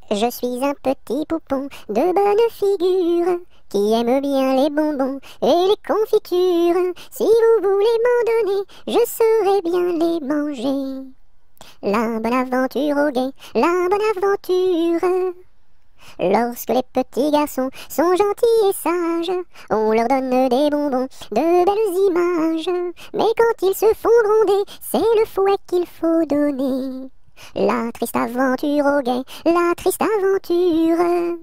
Je suis un petit poupon de bonne figure qui aime bien les bonbons et les confitures. Si vous voulez m'en donner, je saurai bien les manger. La bonne aventure au guet, la bonne aventure. Lorsque les petits garçons sont gentils et sages, on leur donne des bonbons, de belles images. Mais quand ils se font gronder, c'est le fouet qu'il faut donner. La triste aventure au guet, la triste aventure.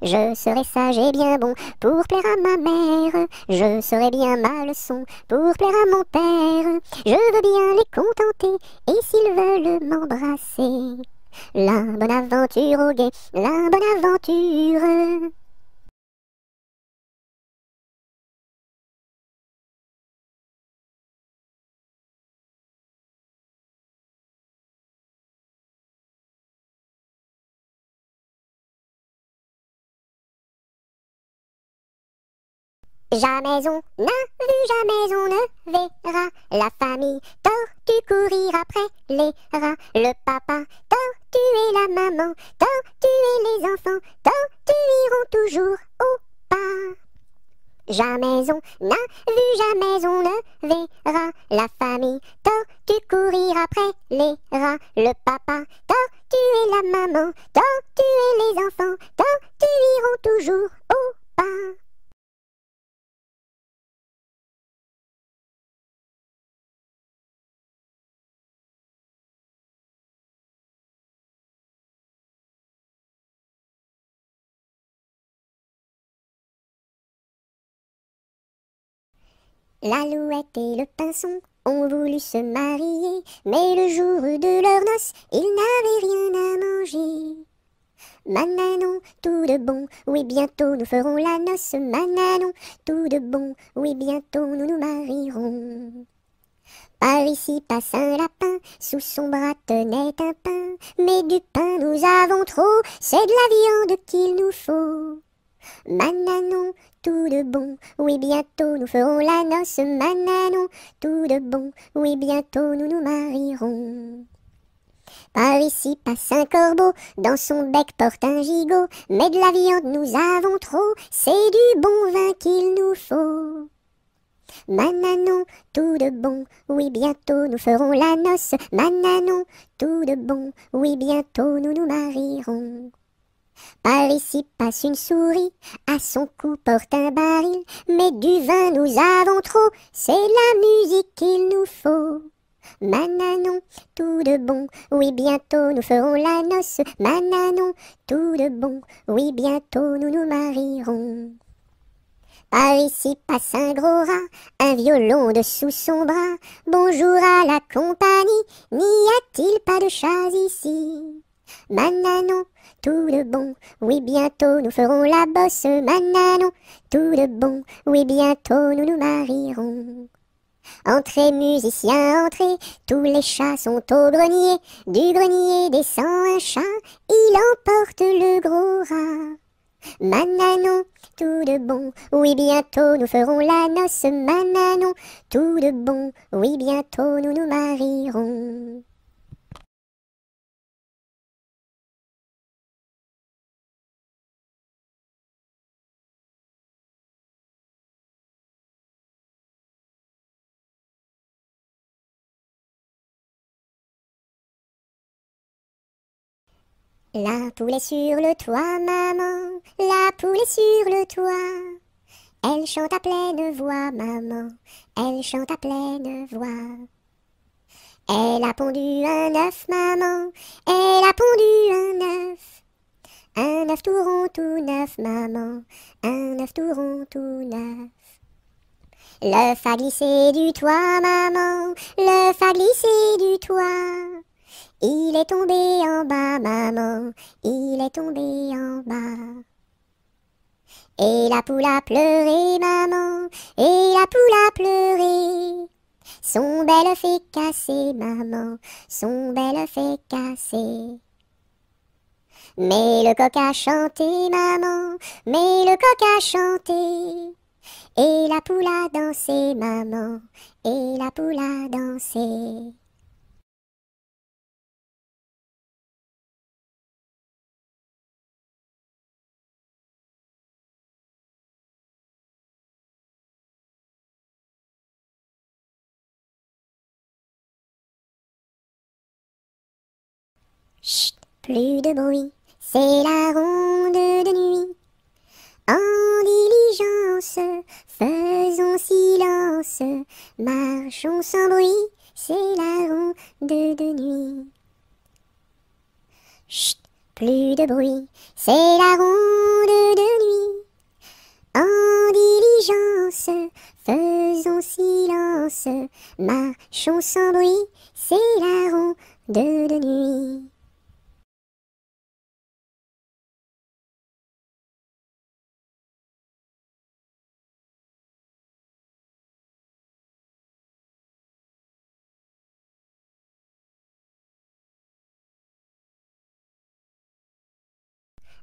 Je serai sage et bien bon pour plaire à ma mère. Je serai bien ma leçon pour plaire à mon père. Je veux bien les contenter et s'ils veulent m'embrasser. La bonne aventure au guet, la bonne aventure. Jamais on n'a vu, jamais on ne verra la famille tortue courir après les rats. Le papa tortue et la maman tortue et les enfants tortues iront toujours au pas. Jamais on n'a vu, jamais on ne verra la famille tortue courir après les rats. Le papa tortue et la maman tortue et les enfants tortues iront toujours au pas. L'alouette et le pinson ont voulu se marier, mais le jour de leurs noces, ils n'avaient rien à manger. Mananon, tout de bon, oui bientôt nous ferons la noce. Mananon, tout de bon, oui bientôt nous nous marierons. Par ici passe un lapin, sous son bras tenait un pain. Mais du pain nous avons trop, c'est de la viande qu'il nous faut. Mananon, tout de bon, oui bientôt nous ferons la noce. Mananon, tout de bon, oui bientôt nous nous marierons. Par ici passe un corbeau, dans son bec porte un gigot. Mais de la viande nous avons trop, c'est du bon vin qu'il nous faut. Mananon, tout de bon, oui bientôt nous ferons la noce. Mananon, tout de bon, oui bientôt nous nous marierons. Par ici passe une souris, à son cou porte un baril. Mais du vin nous avons trop, c'est la musique qu'il nous faut. Mananon, tout de bon, oui bientôt nous ferons la noce. Mananon, tout de bon, oui bientôt nous nous marierons. Par ici passe un gros rat, un violon dessous son bras. Bonjour à la compagnie, n'y a-t-il pas de chats ici? Mananon, tout de bon, oui bientôt nous ferons la bosse. Mananon, tout de bon, oui bientôt nous nous marierons. Entrez musiciens, entrez, tous les chats sont au grenier. Du grenier descend un chat, il emporte le gros rat. Mananon, tout de bon, oui bientôt nous ferons la noce. Mananon, tout de bon, oui bientôt nous nous marierons. La poule est sur le toit, maman, la poule est sur le toit. Elle chante à pleine voix, maman, elle chante à pleine voix. Elle a pondu un œuf, maman, elle a pondu un œuf. Un œuf tout rond, tout neuf, maman, un œuf tout rond, tout neuf. L'œuf a glissé du toit, maman, l'œuf a glissé du toit. Il est tombé en bas, maman, il est tombé en bas. Et la poule a pleuré, maman, et la poule a pleuré. Son bel œuf est cassé, maman, son bel œuf est cassé. Mais le coq a chanté, maman, mais le coq a chanté. Et la poule a dansé, maman, et la poule a dansé. plus de bruit, c'est la ronde de nuit. En diligence, faisons silence, marchons sans bruit, c'est la ronde de nuit. Chut, plus de bruit, c'est la ronde de nuit. En diligence, faisons silence, marchons sans bruit, c'est la ronde de nuit.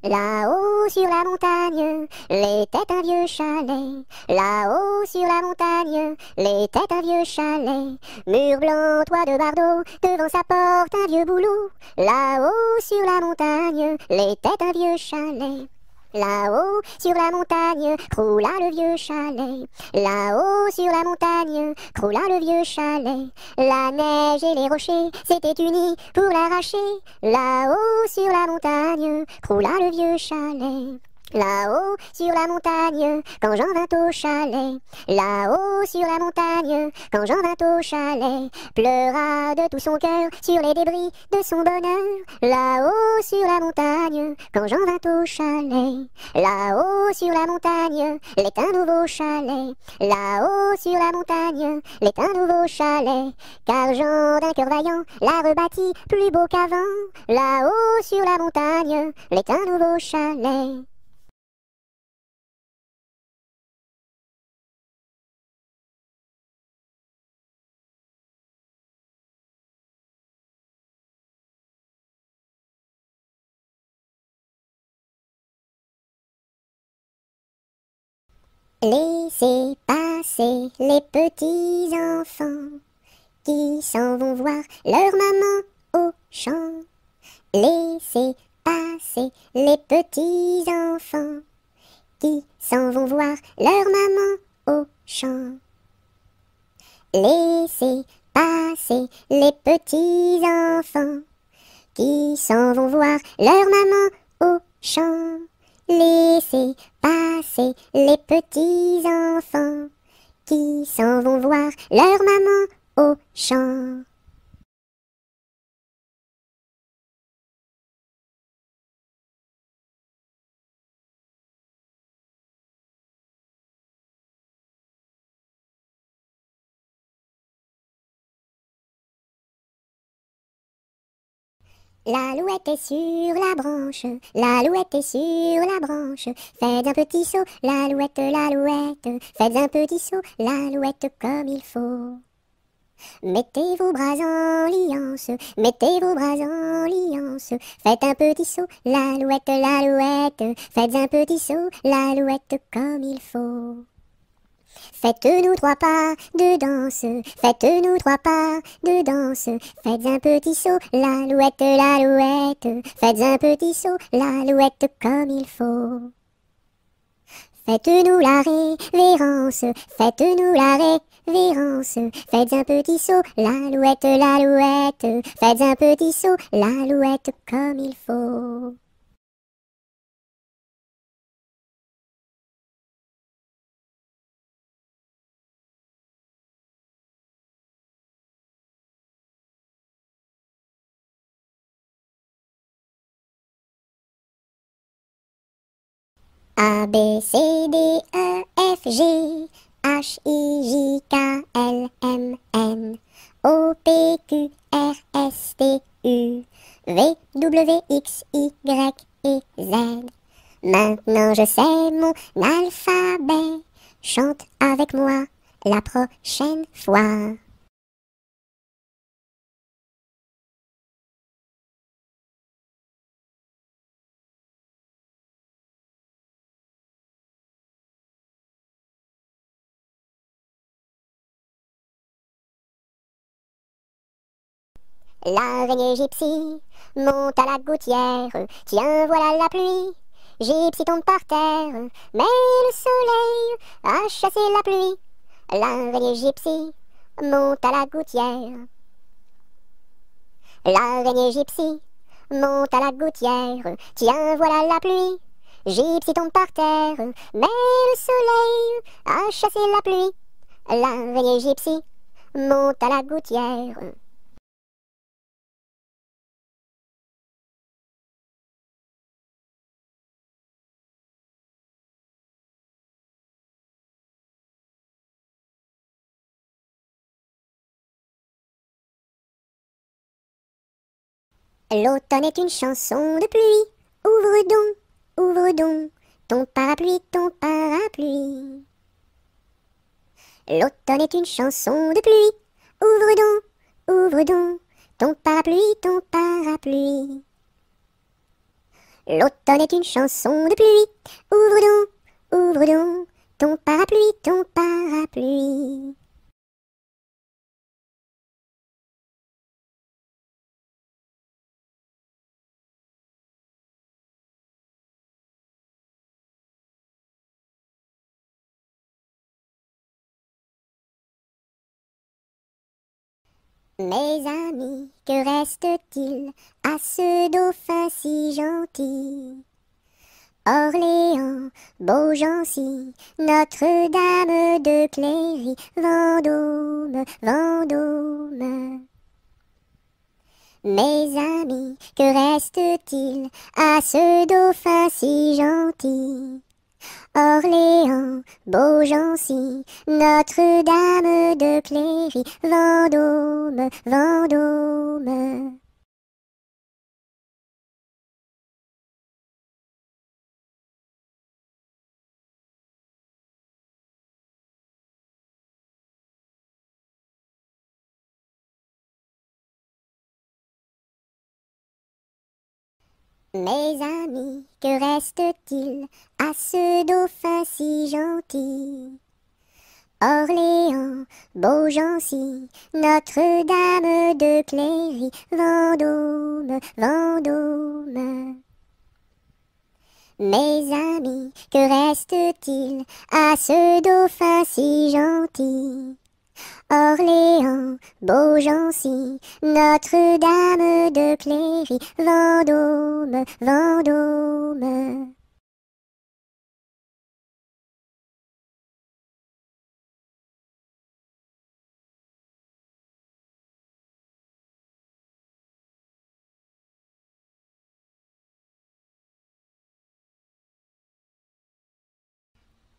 Là-haut sur la montagne, les têtes un vieux chalet. Là-haut sur la montagne, les têtes un vieux chalet. Mur blanc, toit de bardeaux, devant sa porte un vieux boulot. Là-haut sur la montagne, les têtes un vieux chalet. Là-haut sur la montagne, croula le vieux chalet. Là-haut sur la montagne, croula le vieux chalet. La neige et les rochers s'étaient unis pour l'arracher. Là-haut sur la montagne, croula le vieux chalet. Là-haut sur la montagne, quand Jean vint au chalet. Là-haut sur la montagne, quand Jean vint au chalet, pleura de tout son cœur sur les débris de son bonheur. Là-haut sur la montagne, quand Jean vint au chalet. Là-haut sur la montagne, l'est un nouveau chalet. Là-haut sur la montagne, l'est un nouveau chalet. Car Jean d'un cœur vaillant l'a rebâti plus beau qu'avant. Là-haut sur la montagne, l'est un nouveau chalet. Laissez passer les petits enfants qui s'en vont voir leur maman au champ. Laissez passer les petits enfants qui s'en vont voir leur maman au champ. Laissez passer les petits enfants qui s'en vont voir leur maman au champ. Laissez passer les petits enfants qui s'en vont voir leur maman au champ. L'alouette est sur la branche, l'alouette est sur la branche. Faites un petit saut, l'alouette, l'alouette. Faites un petit saut, l'alouette comme il faut. Mettez vos bras en liance, mettez vos bras en liance. Faites un petit saut, l'alouette, l'alouette. Faites un petit saut, l'alouette comme il faut. Faites-nous 3 pas de danse, faites-nous 3 pas de danse. Faites un petit saut, l'alouette, l'alouette. Faites un petit saut, l'alouette comme il faut. Faites-nous la révérence, faites-nous la révérence. Faites un petit saut, l'alouette, l'alouette. Faites un petit saut, l'alouette comme il faut. A, B, C, D, E, F, G, H, I, J, K, L, M, N, O, P, Q, R, S, T, U, V, W, X, Y et Z. Maintenant je sais mon alphabet, chante avec moi la prochaine fois. L'araignée gypsy monte à la gouttière, tiens voilà la pluie. Gypsy tombe par terre, mais le soleil a chassé la pluie. L'araignée gypsy monte à la gouttière. L'araignée gypsy monte à la gouttière, tiens voilà la pluie. Gypsy tombe par terre, mais le soleil a chassé la pluie. L'araignée Gypsy monte à la gouttière. L'automne est une chanson de pluie. Ouvre donc, ton parapluie, ton parapluie. L'automne est une chanson de pluie. Ouvre donc, ton parapluie, ton parapluie. L'automne est une chanson de pluie. Ouvre donc, ton parapluie, ton parapluie. Mes amis, que reste-t-il à ce dauphin si gentil? Orléans, Beaugency, Notre-Dame de Cléry, Vendôme, Vendôme. Mes amis, que reste-t-il à ce dauphin si gentil? Orléans, Beaugency, Notre-Dame de Cléry, Vendôme, Vendôme. Mes amis, que reste-t-il à ce dauphin si gentil? Orléans, Beaugency, Notre-Dame de Cléry, Vendôme, Vendôme. Mes amis, que reste-t-il à ce dauphin si gentil? Orléans, Beaugency, Notre-Dame de Cléry, Vendôme, Vendôme.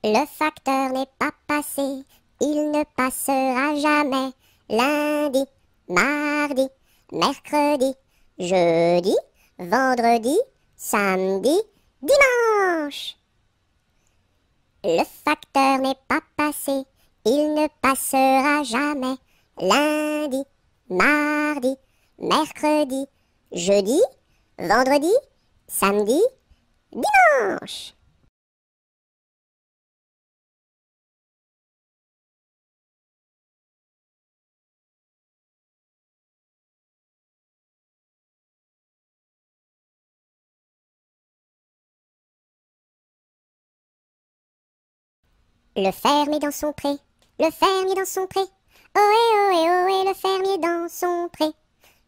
Le facteur n'est pas passé, il ne passera jamais. Lundi, mardi, mercredi, jeudi, vendredi, samedi, dimanche. Le facteur n'est pas passé, il ne passera jamais. Lundi, mardi, mercredi, jeudi, vendredi, samedi, dimanche. Le fermier dans son pré, le fermier dans son pré. Ohé, ohé, ohé, le fermier dans son pré.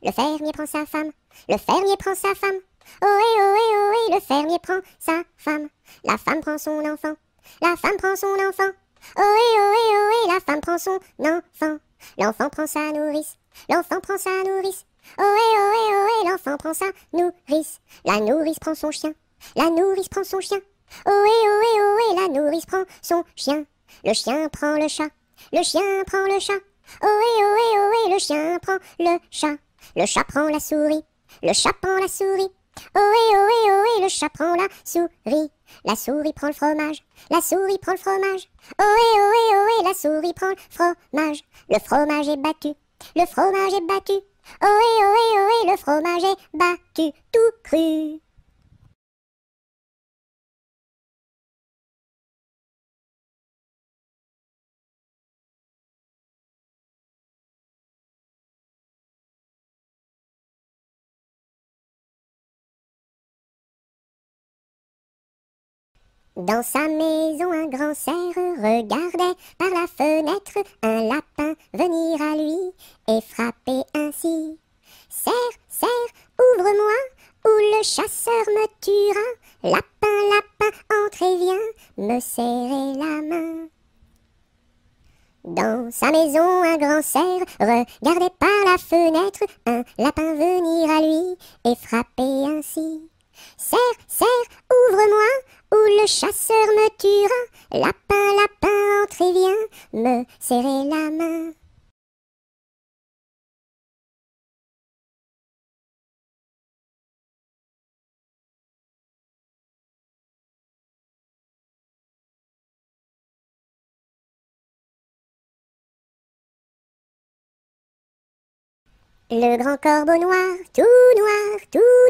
Le fermier prend sa femme, le fermier prend sa femme. Ohé, ohé, ohé, le fermier prend sa femme. La femme prend son enfant, la femme prend son enfant. Ohé, ohé, ohé, la femme prend son enfant. L'enfant prend sa nourrice, l'enfant prend sa nourrice. Ohé, ohé, ohé, l'enfant prend sa nourrice. La nourrice prend son chien, la nourrice prend son chien. Ohé, ohé, ohé, la nourrice prend son chien. Le chien prend le chat, le chien prend le chat. Ohé, ohé, ohé, le chien prend le chat. Le chat prend la souris, le chat prend la souris. Ohé, ohé, ohé, le chat prend la souris. La souris prend le fromage, la souris prend le fromage. Ohé, ohé, ohé, la souris prend le fromage. Le fromage est battu, le fromage est battu. Ohé, ohé, ohé, le fromage est battu, tout cru. Dans sa maison, un grand cerf regardait par la fenêtre un lapin venir à lui et frapper ainsi. Cerf, cerf, ouvre-moi, où le chasseur me tuera. Lapin, lapin, entrez, viens me serrer la main. Dans sa maison, un grand cerf regardait par la fenêtre un lapin venir à lui et frapper ainsi. Cerf, cerf, ouvre-moi, ou le chasseur me tuera. Lapin, lapin, entrez, viens me serrer la main. Le grand corbeau noir, tout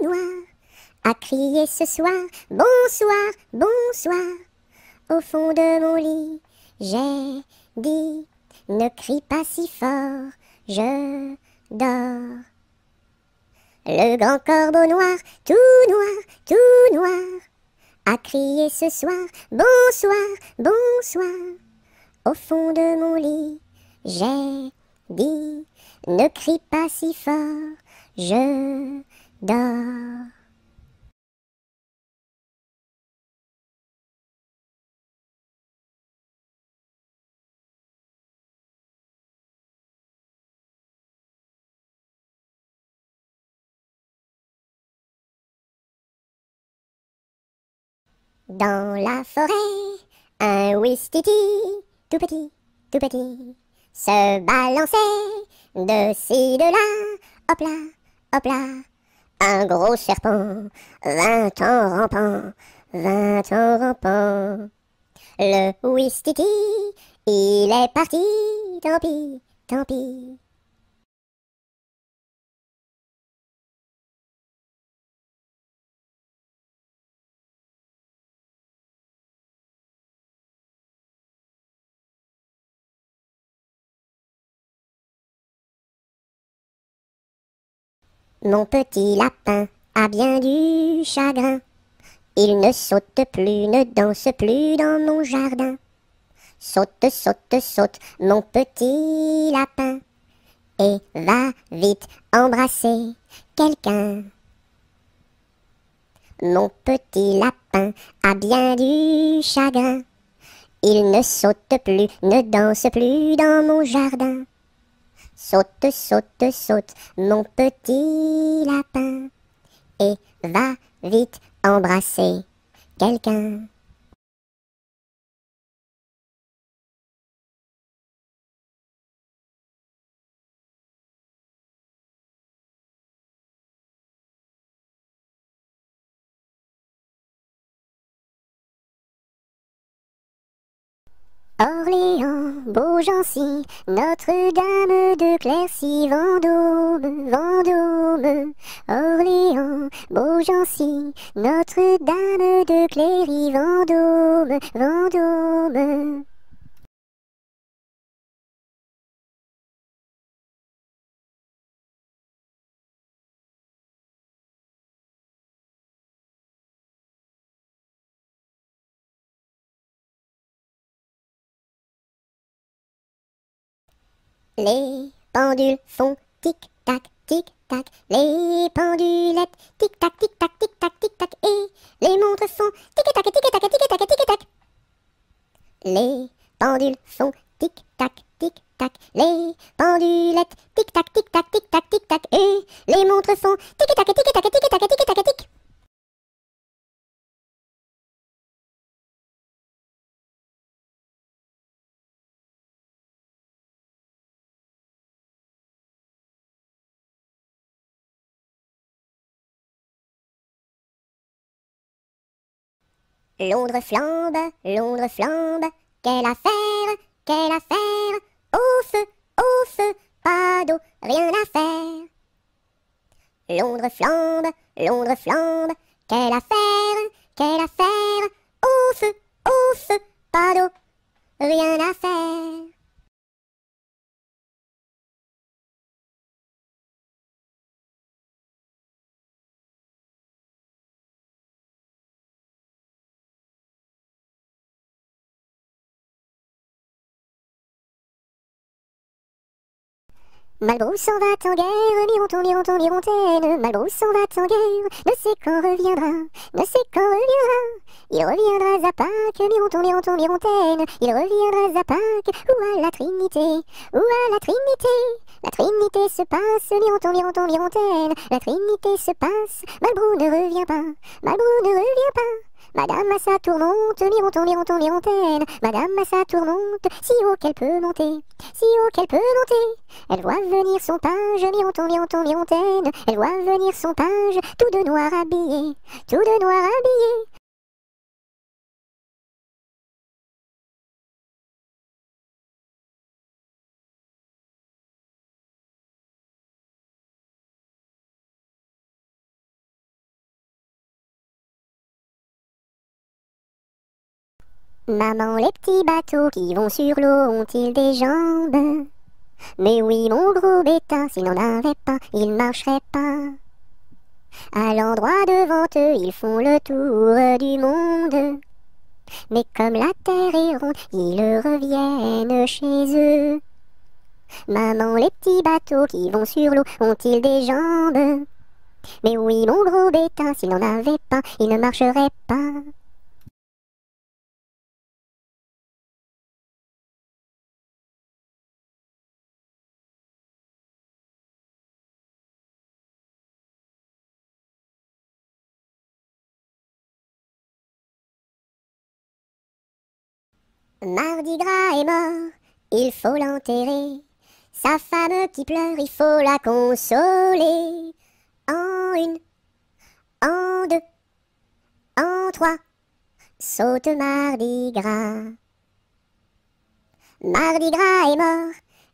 noir, a crié ce soir, bonsoir, bonsoir. Au fond de mon lit, j'ai dit, ne crie pas si fort, je dors. Le grand corbeau noir, tout noir, a crié ce soir, bonsoir, bonsoir. Au fond de mon lit, j'ai dit, ne crie pas si fort, je dors. Dans la forêt, un ouistiti, tout petit, se balançait de ci, de là, hop là. Un gros serpent vint en rampant, vint en rampant. Le ouistiti, il est parti, tant pis, tant pis. Mon petit lapin a bien du chagrin. Il ne saute plus, ne danse plus dans mon jardin. Saute, saute, saute, mon petit lapin, et va vite embrasser quelqu'un. Mon petit lapin a bien du chagrin. Il ne saute plus, ne danse plus dans mon jardin. Saute, saute, saute, mon petit lapin, et va vite embrasser quelqu'un. Orléans, Beaugency, Notre-Dame de Clercy, Vendôme, Vendôme. Orléans, Beaugency, Notre-Dame de Cléry, Vendôme, Vendôme. Les pendules font tic-tac, tic-tac, les pendulettes tic-tac, tic-tac, tic-tac, tic-tac, et les montres font tic-tac, tic-tac, tic-tac, tic-tac. Les pendules font tic-tac, tic-tac, les pendulettes tic-tac, tic-tac, tic-tac, tic-tac, et les montres font tic-tac, tic-tac, tic-tac, tic-tac, tic. Londres flambe, quelle affaire, au feu, pas d'eau, rien à faire. Londres flambe, quelle affaire, au feu, pas d'eau, rien à faire. Malbrou s'en va en guerre, mironton, mironton, mirontaine. Malbrou s'en va en guerre, ne sait quand reviendra, ne sait quand reviendra. Il reviendra à Pâques, mironton, mironton, mirontaine. Il reviendra à Pâques, ou à la Trinité, ou à la Trinité. La Trinité se passe, mironton, mironton, mirontaine. La Trinité se passe, Malbrou ne revient pas, Malbrou ne revient pas. Madame a sa tourmente, mironton, mironton, mirontaine. Madame a sa tourmente, si haut qu'elle peut monter, si haut qu'elle peut monter. Elle voit venir son page, mironton, mironton, mirontaine. Elle voit venir son page, tout de noir habillé, tout de noir habillé. Maman, les petits bateaux qui vont sur l'eau ont-ils des jambes? Mais oui, mon gros bêta, s'il n'en avait pas, il ne marcherait pas. À l'endroit devant eux, ils font le tour du monde. Mais comme la terre est ronde, ils reviennent chez eux. Maman, les petits bateaux qui vont sur l'eau ont-ils des jambes? Mais oui, mon gros bêta, s'il n'en avait pas, il ne marcherait pas. Mardi Gras est mort, il faut l'enterrer. Sa femme qui pleure, il faut la consoler. En une, en deux, en trois, saute Mardi Gras. Mardi Gras est mort,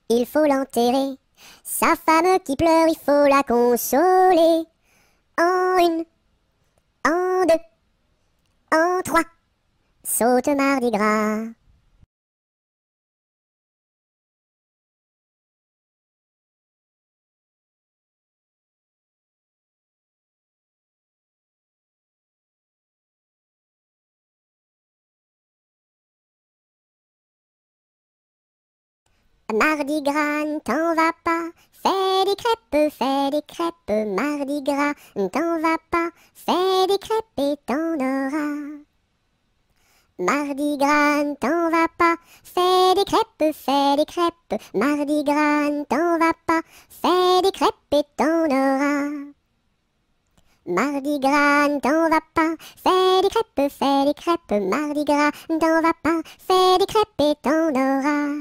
il faut l'enterrer. Sa femme qui pleure, il faut la consoler. En une, en deux, en trois, saute Mardi Gras. Mardi Gras, ne t'en va pas, fais des crêpes, Mardi Gras, ne t'en va pas, fais des crêpes et t'en auras. Mardi Gras, ne t'en va pas, fais des crêpes, Mardi Gras, ne t'en va pas, fais des crêpes et t'en auras. Mardi Gras, ne t'en va pas, fais des crêpes, Mardi Gras, ne t'en va pas, fais des crêpes et t'en auras.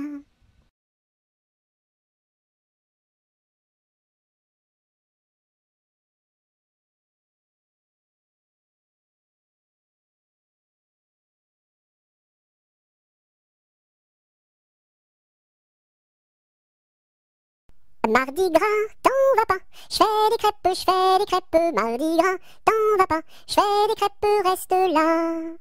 Mardi Gras, t'en va pas, je fais des crêpes, Mardi Gras, t'en va pas, je fais des crêpes, reste là.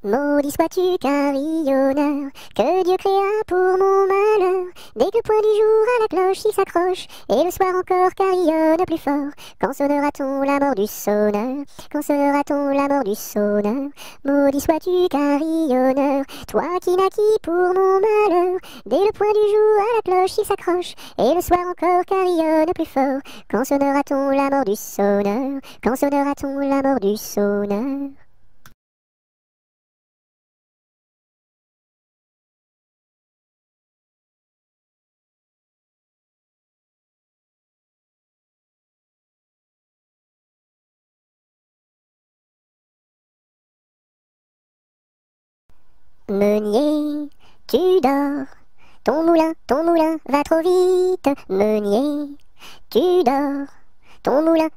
Maudit sois-tu carillonneur, que Dieu créa pour mon malheur. Dès que le point du jour à la cloche il s'accroche, et le soir encore carillonne plus fort. Quand sonnera-t-on la mort du sonneur? Quand sonnera-t-on la mort du sonneur? Maudit sois-tu carillonneur, toi qui naquis pour mon malheur. Dès le point du jour à la cloche il s'accroche, et le soir encore carillonne plus fort. Quand sonnera-t-on la mort du sonneur? Quand sonnera-t-on la mort du sonneur? Meunier, tu dors, ton moulin va trop vite. Meunier, tu dors, ton moulin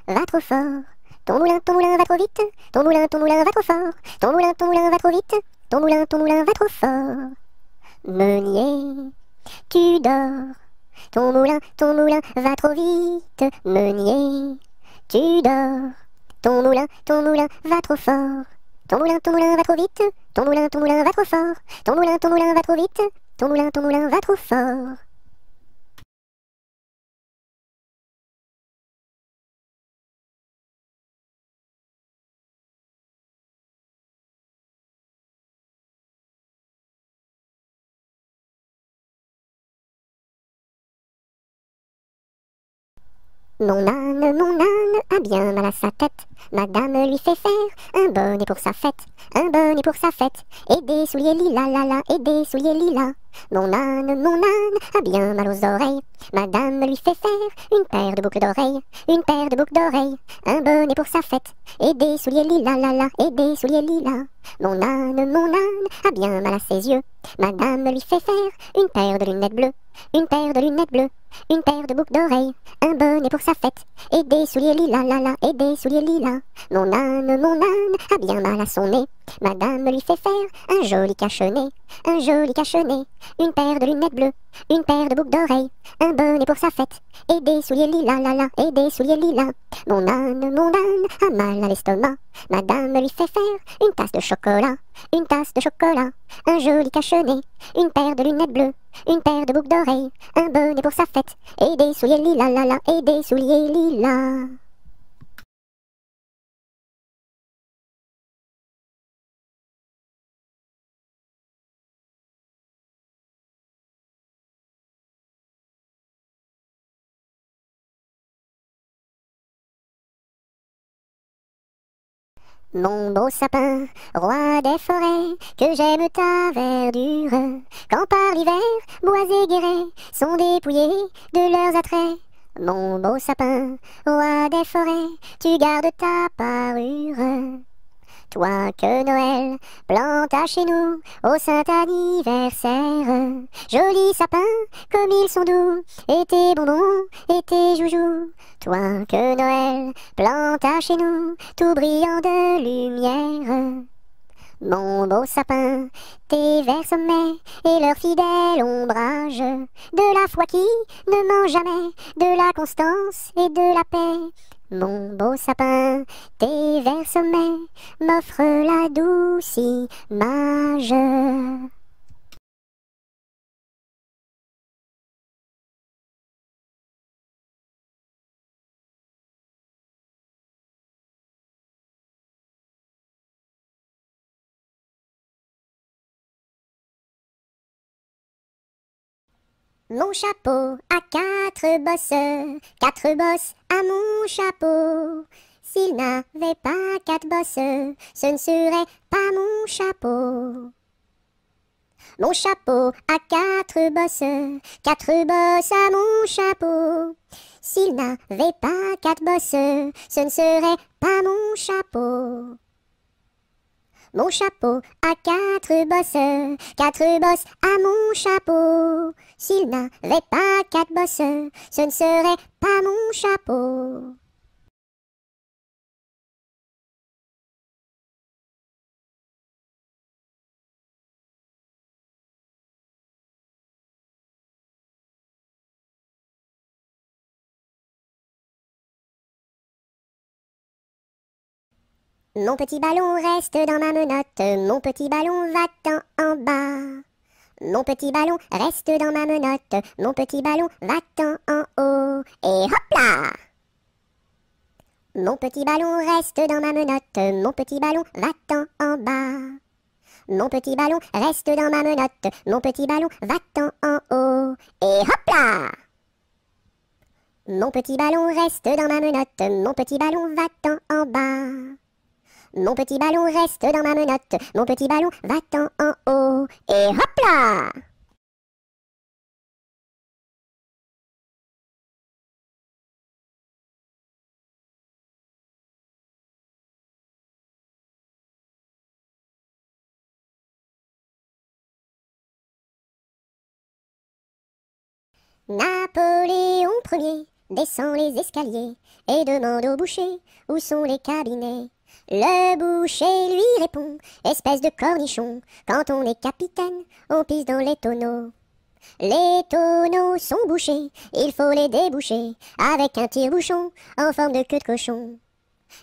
va trop fort. Ton moulin va trop vite. Ton moulin va trop fort. Ton moulin va trop vite. Ton moulin va trop fort. Meunier, tu dors, ton moulin va trop vite. Meunier, tu dors, ton moulin va trop fort. Ton moulin va trop vite. Ton moulin va trop fort. Ton moulin va trop vite. ton moulin va trop fort. Mon âne a bien mal à sa tête. Madame lui fait faire un bonnet pour sa fête, un bonnet pour sa fête, et des souliers lilas, la la, et des souliers lilas. Mon âne a bien mal aux oreilles. Madame lui fait faire une paire de boucles d'oreilles, une paire de boucles d'oreilles, un bonnet pour sa fête, et des souliers lilas, la la, et des souliers lilas. Mon âne a bien mal à ses yeux. Madame lui fait faire une paire de lunettes bleues, une paire de lunettes bleues, une paire de boucles d'oreilles, un bonnet pour sa fête, et des souliers lilas, la la, et des souliers lilas. Mon âne a bien mal à son nez. Madame lui fait faire un joli cache-nez, un joli cache-nez, une paire de lunettes bleues, une paire de boucles d'oreilles, un bonnet pour sa fête, et des souliers lilas, la la, et des souliers lilas. Mon âne a mal à l'estomac. Madame lui fait faire une tasse de chocolat, une tasse de chocolat, un joli cache-nez, une paire de lunettes bleues, une paire de boucles d'oreilles, un bonnet pour sa fête, et des souliers lilas, la la, et des souliers lilas. Mon beau sapin, roi des forêts, que j'aime ta verdure, quand par l'hiver, bois et guérets sont dépouillés de leurs attraits. Mon beau sapin, roi des forêts, tu gardes ta parure. Toi que Noël planta chez nous au saint anniversaire. Joli sapin, comme ils sont doux, et tes bonbons, et tes joujoux. Toi que Noël planta chez nous, tout brillant de lumière. Mon beau sapin, tes verts sommets et leur fidèle ombrage, de la foi qui ne ment jamais, de la constance et de la paix. Mon beau sapin, tes verts sommets m'offrent la douce image. Mon chapeau a quatre bosses à mon chapeau. S'il n'avait pas quatre bosses, ce ne serait pas mon chapeau. Mon chapeau a quatre bosses à mon chapeau. S'il n'avait pas quatre bosses, ce ne serait pas mon chapeau. Mon chapeau a quatre bosses à mon chapeau. S'il n'avait pas quatre bosses, ce ne serait pas mon chapeau. Mon petit ballon reste dans ma menotte, mon petit ballon va-t'en en bas. Mon petit ballon reste dans ma menotte, mon petit ballon va-t'en en haut. Et hop là! Mon petit ballon reste dans ma menotte, mon petit ballon va-t'en en bas. Mon petit ballon reste dans ma menotte, mon petit ballon va-t'en en haut. Et hop là! Mon petit ballon reste dans ma menotte, mon petit ballon va-t'en en bas. Mon petit ballon reste dans ma menotte, mon petit ballon va-t'en en haut. Et hop là! Napoléon Ier descend les escaliers et demande au boucher où sont les cabinets. Le boucher lui répond, espèce de cornichon, quand on est capitaine, on pisse dans les tonneaux. Les tonneaux sont bouchés, il faut les déboucher avec un tire-bouchon en forme de queue de cochon.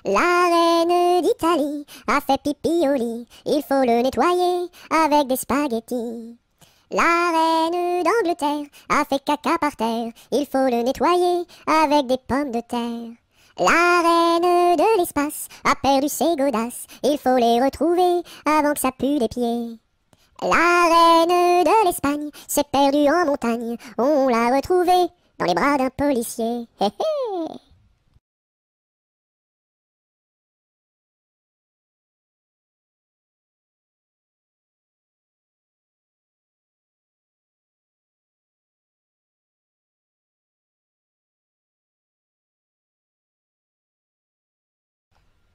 La reine d'Italie a fait pipi au lit, il faut le nettoyer avec des spaghettis. La reine d'Angleterre a fait caca par terre, il faut le nettoyer avec des pommes de terre. La reine de l'espace a perdu ses godasses, il faut les retrouver avant que ça pue des pieds. La reine de l'Espagne s'est perdue en montagne, on l'a retrouvée dans les bras d'un policier. Hé hé.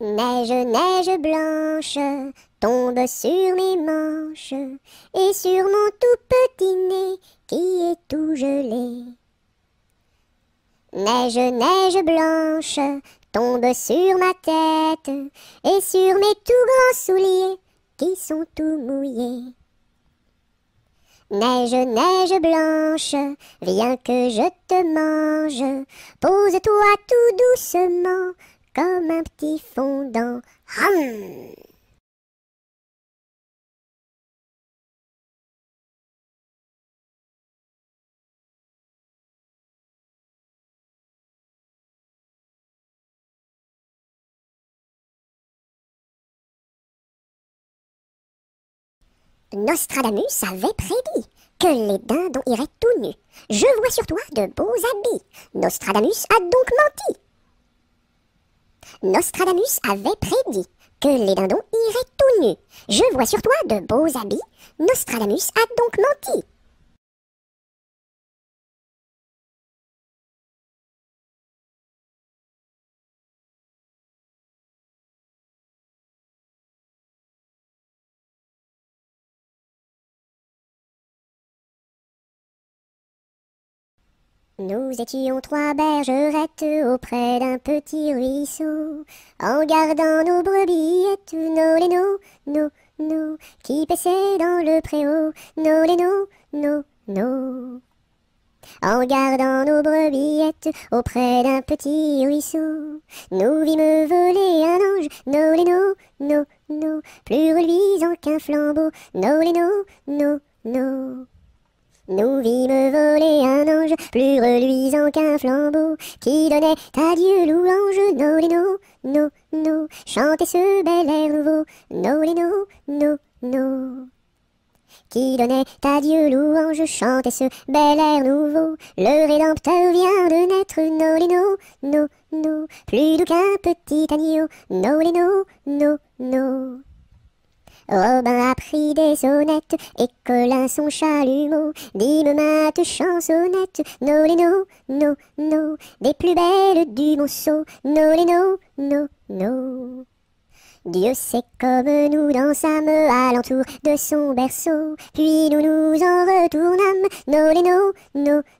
Neige, neige blanche, tombe sur mes manches et sur mon tout petit nez qui est tout gelé. Neige, neige blanche, tombe sur ma tête et sur mes tout grands souliers qui sont tout mouillés. Neige, neige blanche, viens que je te mange, pose-toi tout doucement comme un petit fondant. Hum. Nostradamus avait prédit que les dindons iraient tout nus. Je vois sur toi de beaux habits. Nostradamus a donc menti. Nostradamus avait prédit que les dindons iraient tout nus. Je vois sur toi de beaux habits. Nostradamus a donc menti. Nous étions trois bergerettes auprès d'un petit ruisseau, en gardant nos brebillettes, nos lénos, nos, qui paissaient dans le préau, nos lénos, nos. En gardant nos brebillettes auprès d'un petit ruisseau, nous vîmes voler un ange, nos lénos, nos, plus reluisant qu'un flambeau, nos lénos, nos. Nous vîmes voler un ange plus reluisant qu'un flambeau qui donnait à Dieu louange. No, chantez ce bel air nouveau. No, qui donnait à Dieu louange, chantez ce bel air nouveau. Le Rédempteur vient de naître. No, plus doux qu'un petit agneau. No. Robin a pris des sonnettes et Colin son chalumeau. Dîme mainte chansonnette, no, des plus belles du Monceau. No. Dieu sait comme nous dansâmes alentour de son berceau, puis nous nous en retournâmes,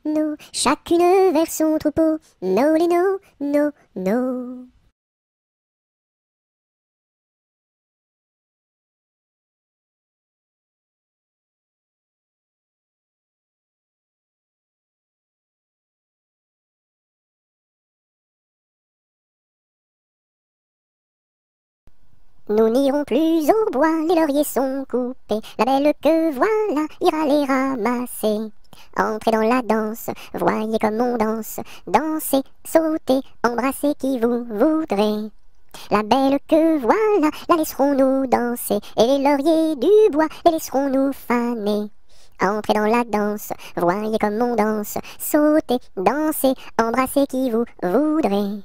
no, chacune vers son troupeau, no. Nous n'irons plus au bois, les lauriers sont coupés, la belle que voilà ira les ramasser. Entrez dans la danse, voyez comme on danse, dansez, sautez, embrassez qui vous voudrez. La belle que voilà, la laisserons-nous danser, et les lauriers du bois, les laisserons-nous faner. Entrez dans la danse, voyez comme on danse, sautez, dansez, embrassez qui vous voudrez.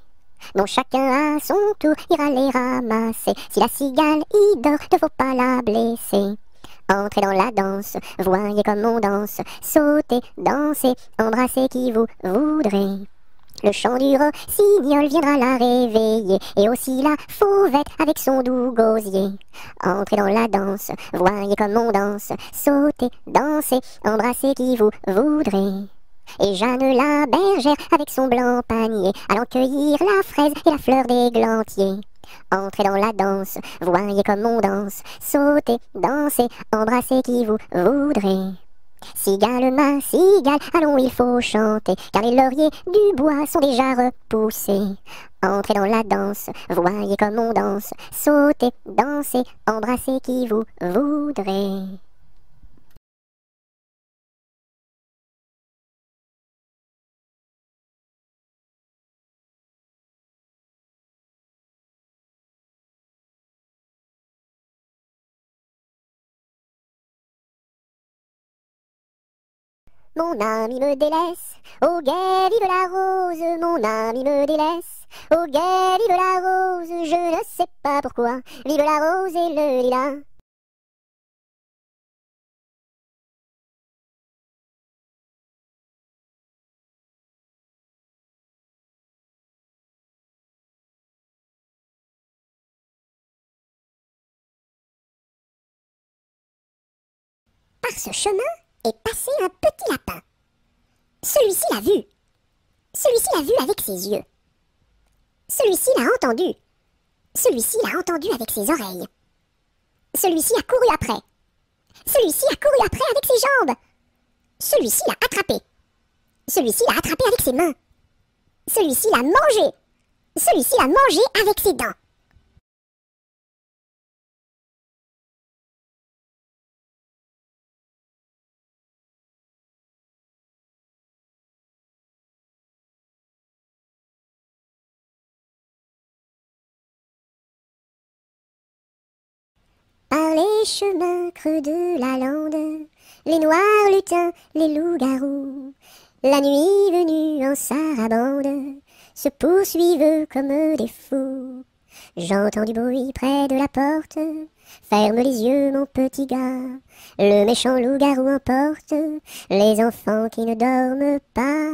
Dont chacun à son tour ira les ramasser. Si la cigale y dort, ne faut pas la blesser. Entrez dans la danse, voyez comme on danse, sautez, dansez, embrassez qui vous voudrez. Le chant du rossignol viendra la réveiller, et aussi la fauvette avec son doux gosier. Entrez dans la danse, voyez comme on danse, sautez, dansez, embrassez qui vous voudrez. Et Jeanne la bergère avec son blanc panier, allant cueillir la fraise et la fleur d'églantier. Entrez dans la danse, voyez comme on danse, sautez, dansez, embrassez qui vous voudrez. Cigale, ma cigale, allons il faut chanter, car les lauriers du bois sont déjà repoussés. Entrez dans la danse, voyez comme on danse, sautez, dansez, embrassez qui vous voudrez. mon ami me délaisse. Au guet, vive la rose, mon ami me délaisse. Au guet, vive la rose, je ne sais pas pourquoi. Vive la rose et le lilas. Par ce chemin est passé un petit lapin. Celui-ci l'a vu. Celui-ci l'a vu avec ses yeux. Celui-ci l'a entendu. Celui-ci l'a entendu avec ses oreilles. Celui-ci a couru après. Celui-ci a couru après avec ses jambes. Celui-ci l'a attrapé. Celui-ci l'a attrapé avec ses mains. Celui-ci l'a mangé. Celui-ci l'a mangé avec ses dents. Par les chemins creux de la lande, les noirs lutins, les loups-garous, la nuit venue en sarabande, se poursuivent comme des fous. J'entends du bruit près de la porte, ferme les yeux mon petit gars, le méchant loup-garou emporte les enfants qui ne dorment pas.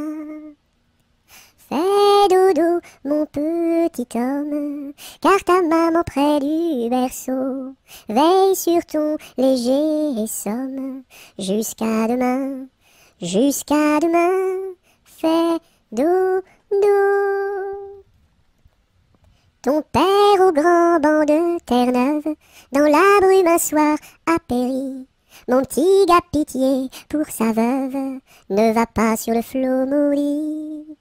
Fais dodo, mon petit homme, car ta maman près du berceau veille sur ton léger somme. Jusqu'à demain, jusqu'à demain, fais dodo. Ton père au grand banc de Terre-Neuve, dans la brume un soir a péri. Mon petit gars, pitié pour sa veuve, ne va pas sur le flot maudit.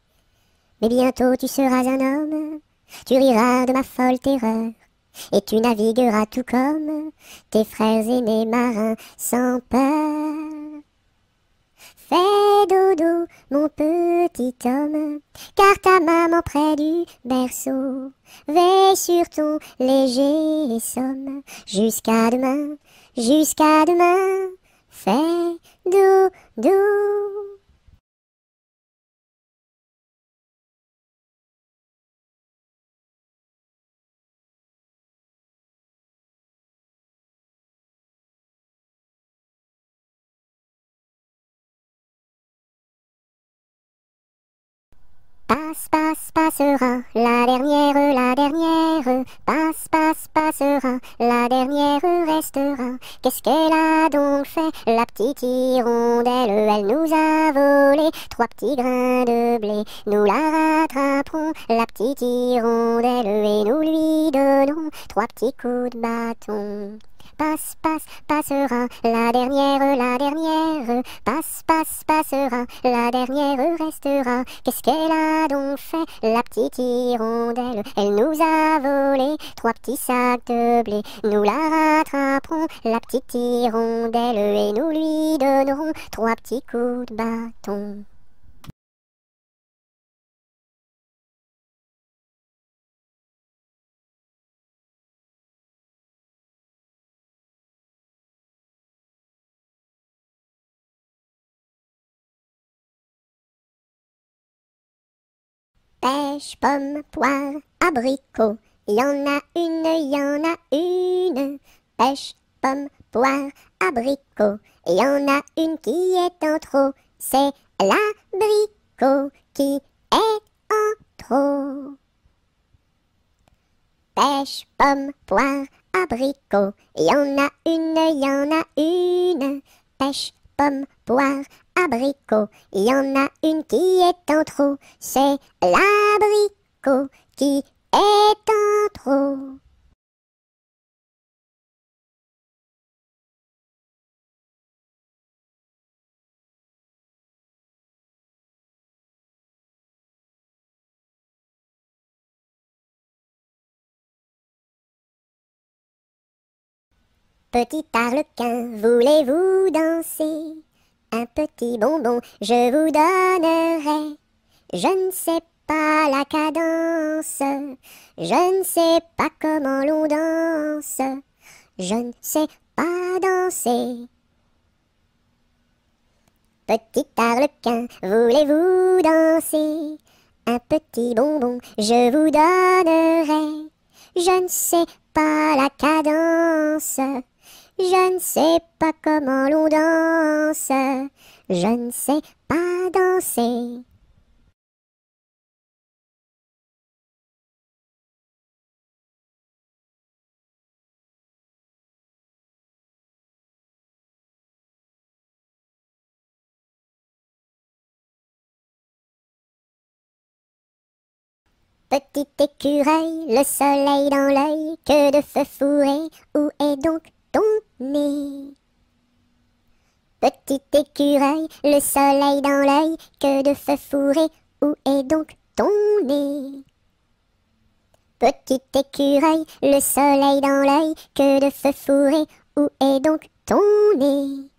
Mais bientôt tu seras un homme, tu riras de ma folle terreur, et tu navigueras tout comme tes frères aînés marins sans peur. Fais dodo, mon petit homme, car ta maman près du berceau veille sur ton léger somme. Jusqu'à demain, fais dodo. Passe, passe, passera, la dernière, passe, passe, passera, la dernière restera. Qu'est-ce qu'elle a donc fait, la petite hirondelle? Elle nous a volé 3 petits grains de blé. Nous la rattraperons, la petite hirondelle, et nous lui donnerons 3 petits coups de bâton. Passe, passe, passera, la dernière, passe, passe, passera, la dernière restera. Qu'est-ce qu'elle a donc fait, la petite hirondelle? Elle nous a volé 3 petits sacs de blé. Nous la rattraperons, la petite hirondelle, et nous lui donnerons 3 petits coups de bâton. Pêche, pomme, poire, abricot, y en a une, y en a une. Pêche, pomme, poire, abricot, y en a une qui est en trop. C'est l'abricot qui est en trop. Pêche, pomme, poire, abricot, y en a une, y en a une. Pêche, pomme, poire, abricot, y en a une qui est en trop. C'est l'abricot qui est en trop. Petit arlequin, voulez-vous danser? Un petit bonbon, je vous donnerai. Je ne sais pas la cadence, je ne sais pas comment l'on danse, je ne sais pas danser. Petit arlequin, voulez-vous danser? Un petit bonbon, je vous donnerai. Je ne sais pas la cadence, je ne sais pas comment l'on danse, je ne sais pas danser. Petit écureuil, le soleil dans l'œil, que de feu fourré, où est donc ton nez? Petit écureuil, le soleil dans l'œil, que de feu fourré, où est donc ton nez? Petit écureuil, le soleil dans l'œil, que de feu fourré, où est donc ton nez?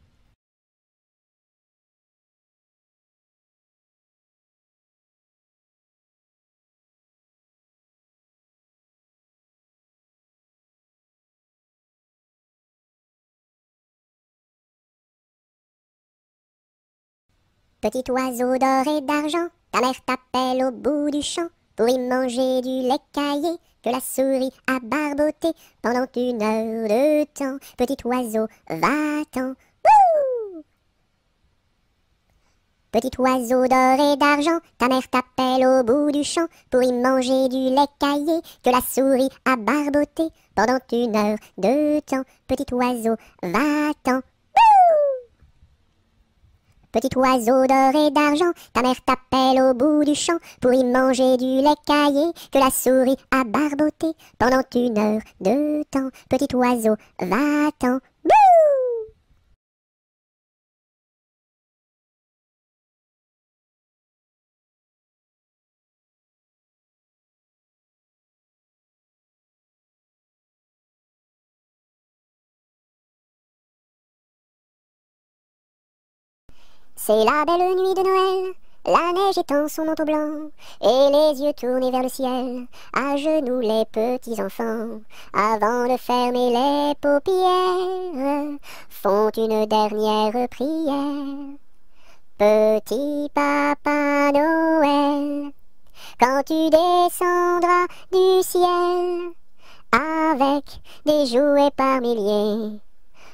Petit oiseau d'or et d'argent, ta mère t'appelle au bout du champ pour y manger du lait caillé que la souris a barboté pendant 1 heure de temps. Petit oiseau, va-t'en. Wouh! Petit oiseau d'or et d'argent, ta mère t'appelle au bout du champ pour y manger du lait caillé que la souris a barboté pendant 1 heure de temps. Petit oiseau, va-t'en. Petit oiseau d'or et d'argent, ta mère t'appelle au bout du champ pour y manger du lait caillé que la souris a barboté pendant 1 heure de temps. Petit oiseau, va-t'en. Bouh! C'est la belle nuit de Noël, la neige étend son manteau blanc, et les yeux tournés vers le ciel, à genoux les petits enfants, avant de fermer les paupières, font une dernière prière. Petit Papa Noël, quand tu descendras du ciel, avec des jouets par milliers,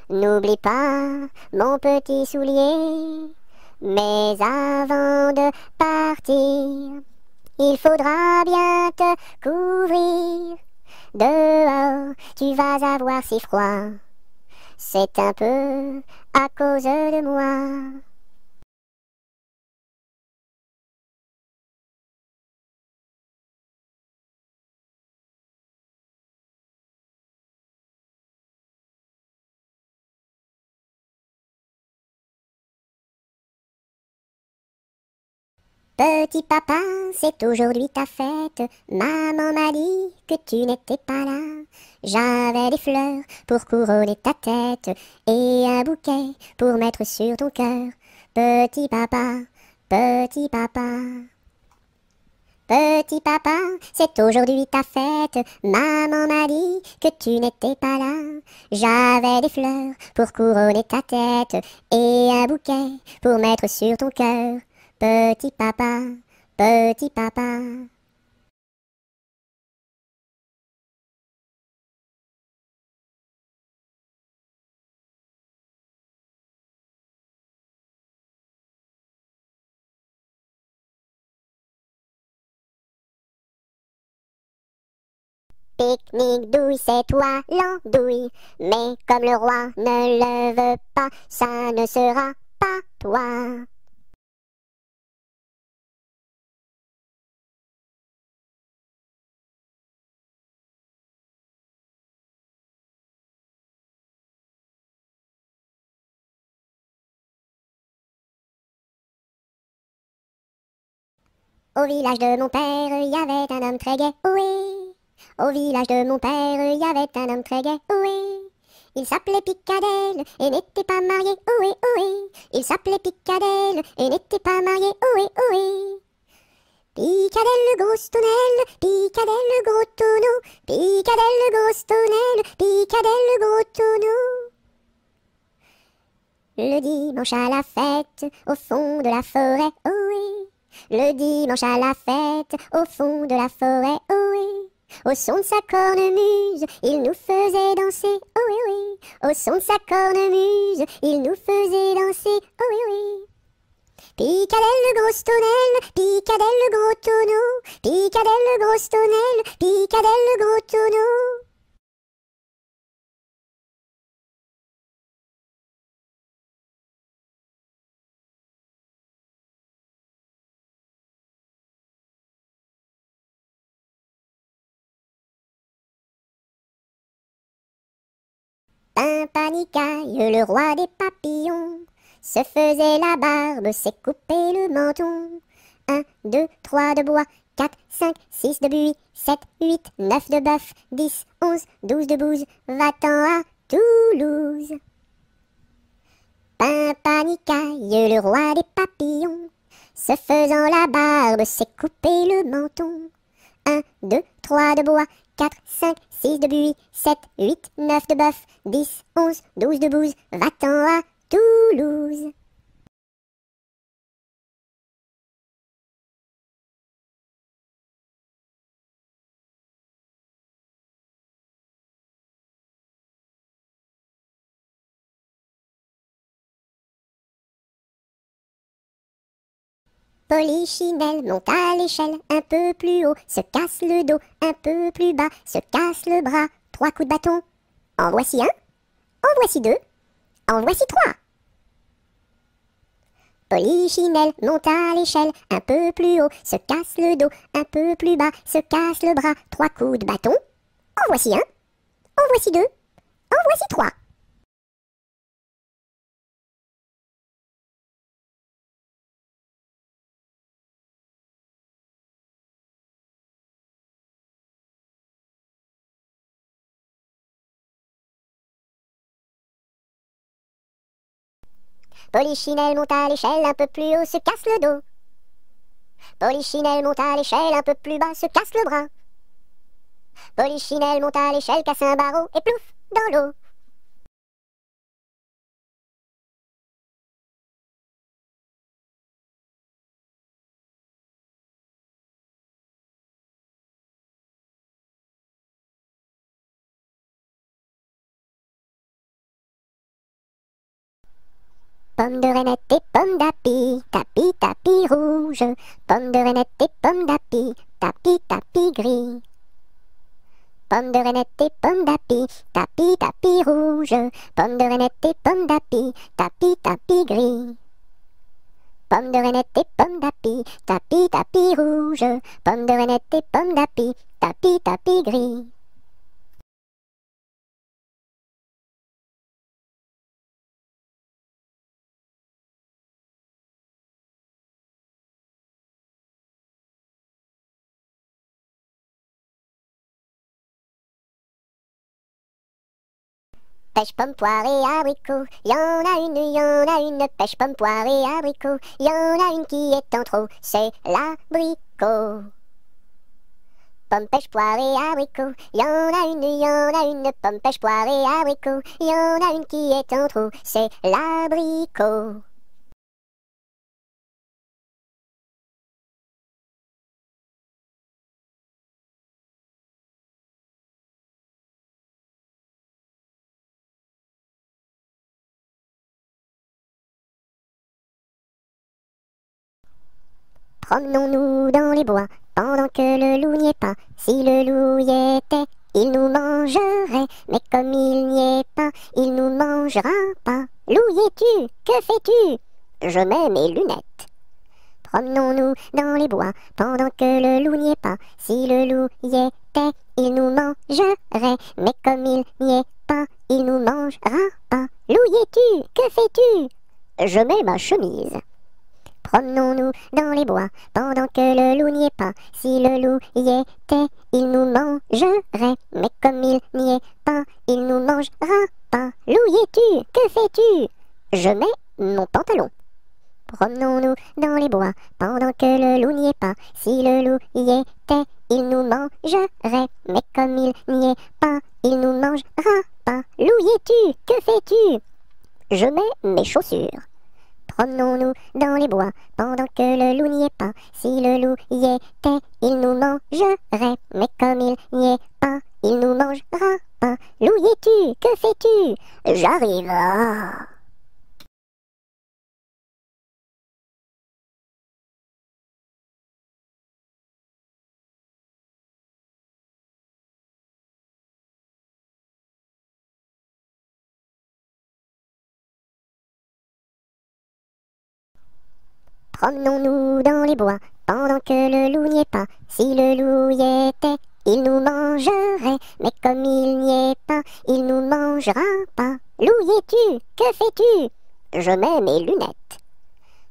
n'oublie pas mon petit soulier. Mais avant de partir, il faudra bien te couvrir. Dehors, tu vas avoir si froid. C'est un peu à cause de moi. Petit papa, c'est aujourd'hui ta fête. Maman m'a dit que tu n'étais pas là. J'avais des fleurs pour couronner ta tête et un bouquet pour mettre sur ton cœur. Petit papa, petit papa. Petit papa, c'est aujourd'hui ta fête. Maman m'a dit que tu n'étais pas là. J'avais des fleurs pour couronner ta tête et un bouquet pour mettre sur ton cœur. Petit papa, petit papa. Pique-nique douille, c'est toi l'andouille, mais comme le roi ne le veut pas, ça ne sera pas toi. Au village de mon père, il y avait un homme très gai, oui. Au village de mon père, il y avait un homme très gai, oui. Il s'appelait Picadelle et n'était pas marié, oui, oui. Il s'appelait Picadelle et n'était pas marié, oui, oui. Picadelle le gros tonnelle, Picadelle le gros tonneau, Picadelle le gros tonnelle, Picadelle le gros tonneau. Le dimanche à la fête, au fond de la forêt, oh oui. Le dimanche à la fête, au fond de la forêt, oh oui. Au son de sa cornemuse, il nous faisait danser, oh oui, oui. Au son de sa cornemuse, il nous faisait danser, oh oui, oui. Picadelle le gros tonnelle, Picadelle le gros tonneau, Picadelle le gros tonnelle, Picadelle le gros tonneau. Pimpanicaille, le roi des papillons, se faisait la barbe, s'est coupé le menton. 1, 2, 3 de bois, 4, 5, 6 de buis, 7, 8, 9 de bœuf, 10, 11, 12 de bouse, va-t'en à Toulouse. Pimpanicaille, le roi des papillons, se faisant la barbe, s'est coupé le menton. 1, 2, 3 de bois, 4, 5, 6 de buis, 7, 8, 9 de bœuf, 10, 11, 12 de bouse, va-t'en à Toulouse. Polichinelle monte à l'échelle, un peu plus haut, se casse le dos, un peu plus bas, se casse le bras, 3 coups de bâton. En voici un, en voici deux, en voici 3. Polichinelle monte à l'échelle, un peu plus haut, se casse le dos, un peu plus bas, se casse le bras, 3 coups de bâton. En voici un, en voici deux, en voici 3. Polichinelle monte à l'échelle, un peu plus haut, se casse le dos. Polichinelle monte à l'échelle, un peu plus bas, se casse le bras. Polichinelle monte à l'échelle, casse un barreau et plouf, dans l'eau. Pomme de reinette et pomme d'api, tapis, tapis rouge. Pomme de reinette et pomme d'api, tapis, tapis gris. Pomme de reinette et pomme d'api, tapis, tapis rouge. Pomme de reinette et pomme d'api, tapis, tapis gris. Pomme de reinette et pomme d'api, tapis, tapis rouge. Pomme de reinette et pomme d'api, tapis, tapis gris. Pêche, pomme, poire et abricot, y en a une, pêche, pomme, poire et abricot, y en a une qui est en trop, c'est l'abricot. Pomme, pêche, poire et abricot, y en a une, pomme, pêche, poire et abricot, y en a une qui est en trop, c'est l'abricot. Promenons-nous dans les bois, pendant que le loup n'y est pas. Si le loup y était, il nous mangerait. Mais comme il n'y est pas, il nous mangera pas. Loup, y es-tu? Que fais-tu? Je mets mes lunettes. Promenons-nous dans les bois, pendant que le loup n'y est pas. Si le loup y était, il nous mangerait. Mais comme il n'y est pas, il nous mangera pas. Loup, y es-tu? Que fais-tu? Je mets ma chemise. Promenons-nous dans les bois, pendant que le loup n'y est pas. Si le loup y était, il nous mangerait. Mais comme il n'y est pas, il nous mangera pas. Loup, y es-tu? Que fais-tu? Je mets mon pantalon. Promenons-nous dans les bois, pendant que le loup n'y est pas. Si le loup y était, il nous mangerait. Mais comme il n'y est pas, il nous mangera pas. Loup, y es-tu? Que fais-tu? Je mets mes chaussures. Promenons-nous dans les bois pendant que le loup n'y est pas. Si le loup y était, il nous mangerait. Mais comme il n'y est pas, il nous mangera pas. Loup y es-tu? Que fais-tu? J'arrive. Ah. Promenons-nous dans les bois pendant que le loup n'y est pas. Si le loup y était, il nous mangerait. Mais comme il n'y est pas, il nous mangera pas. Loup y es-tu? Que fais-tu? Je mets mes lunettes.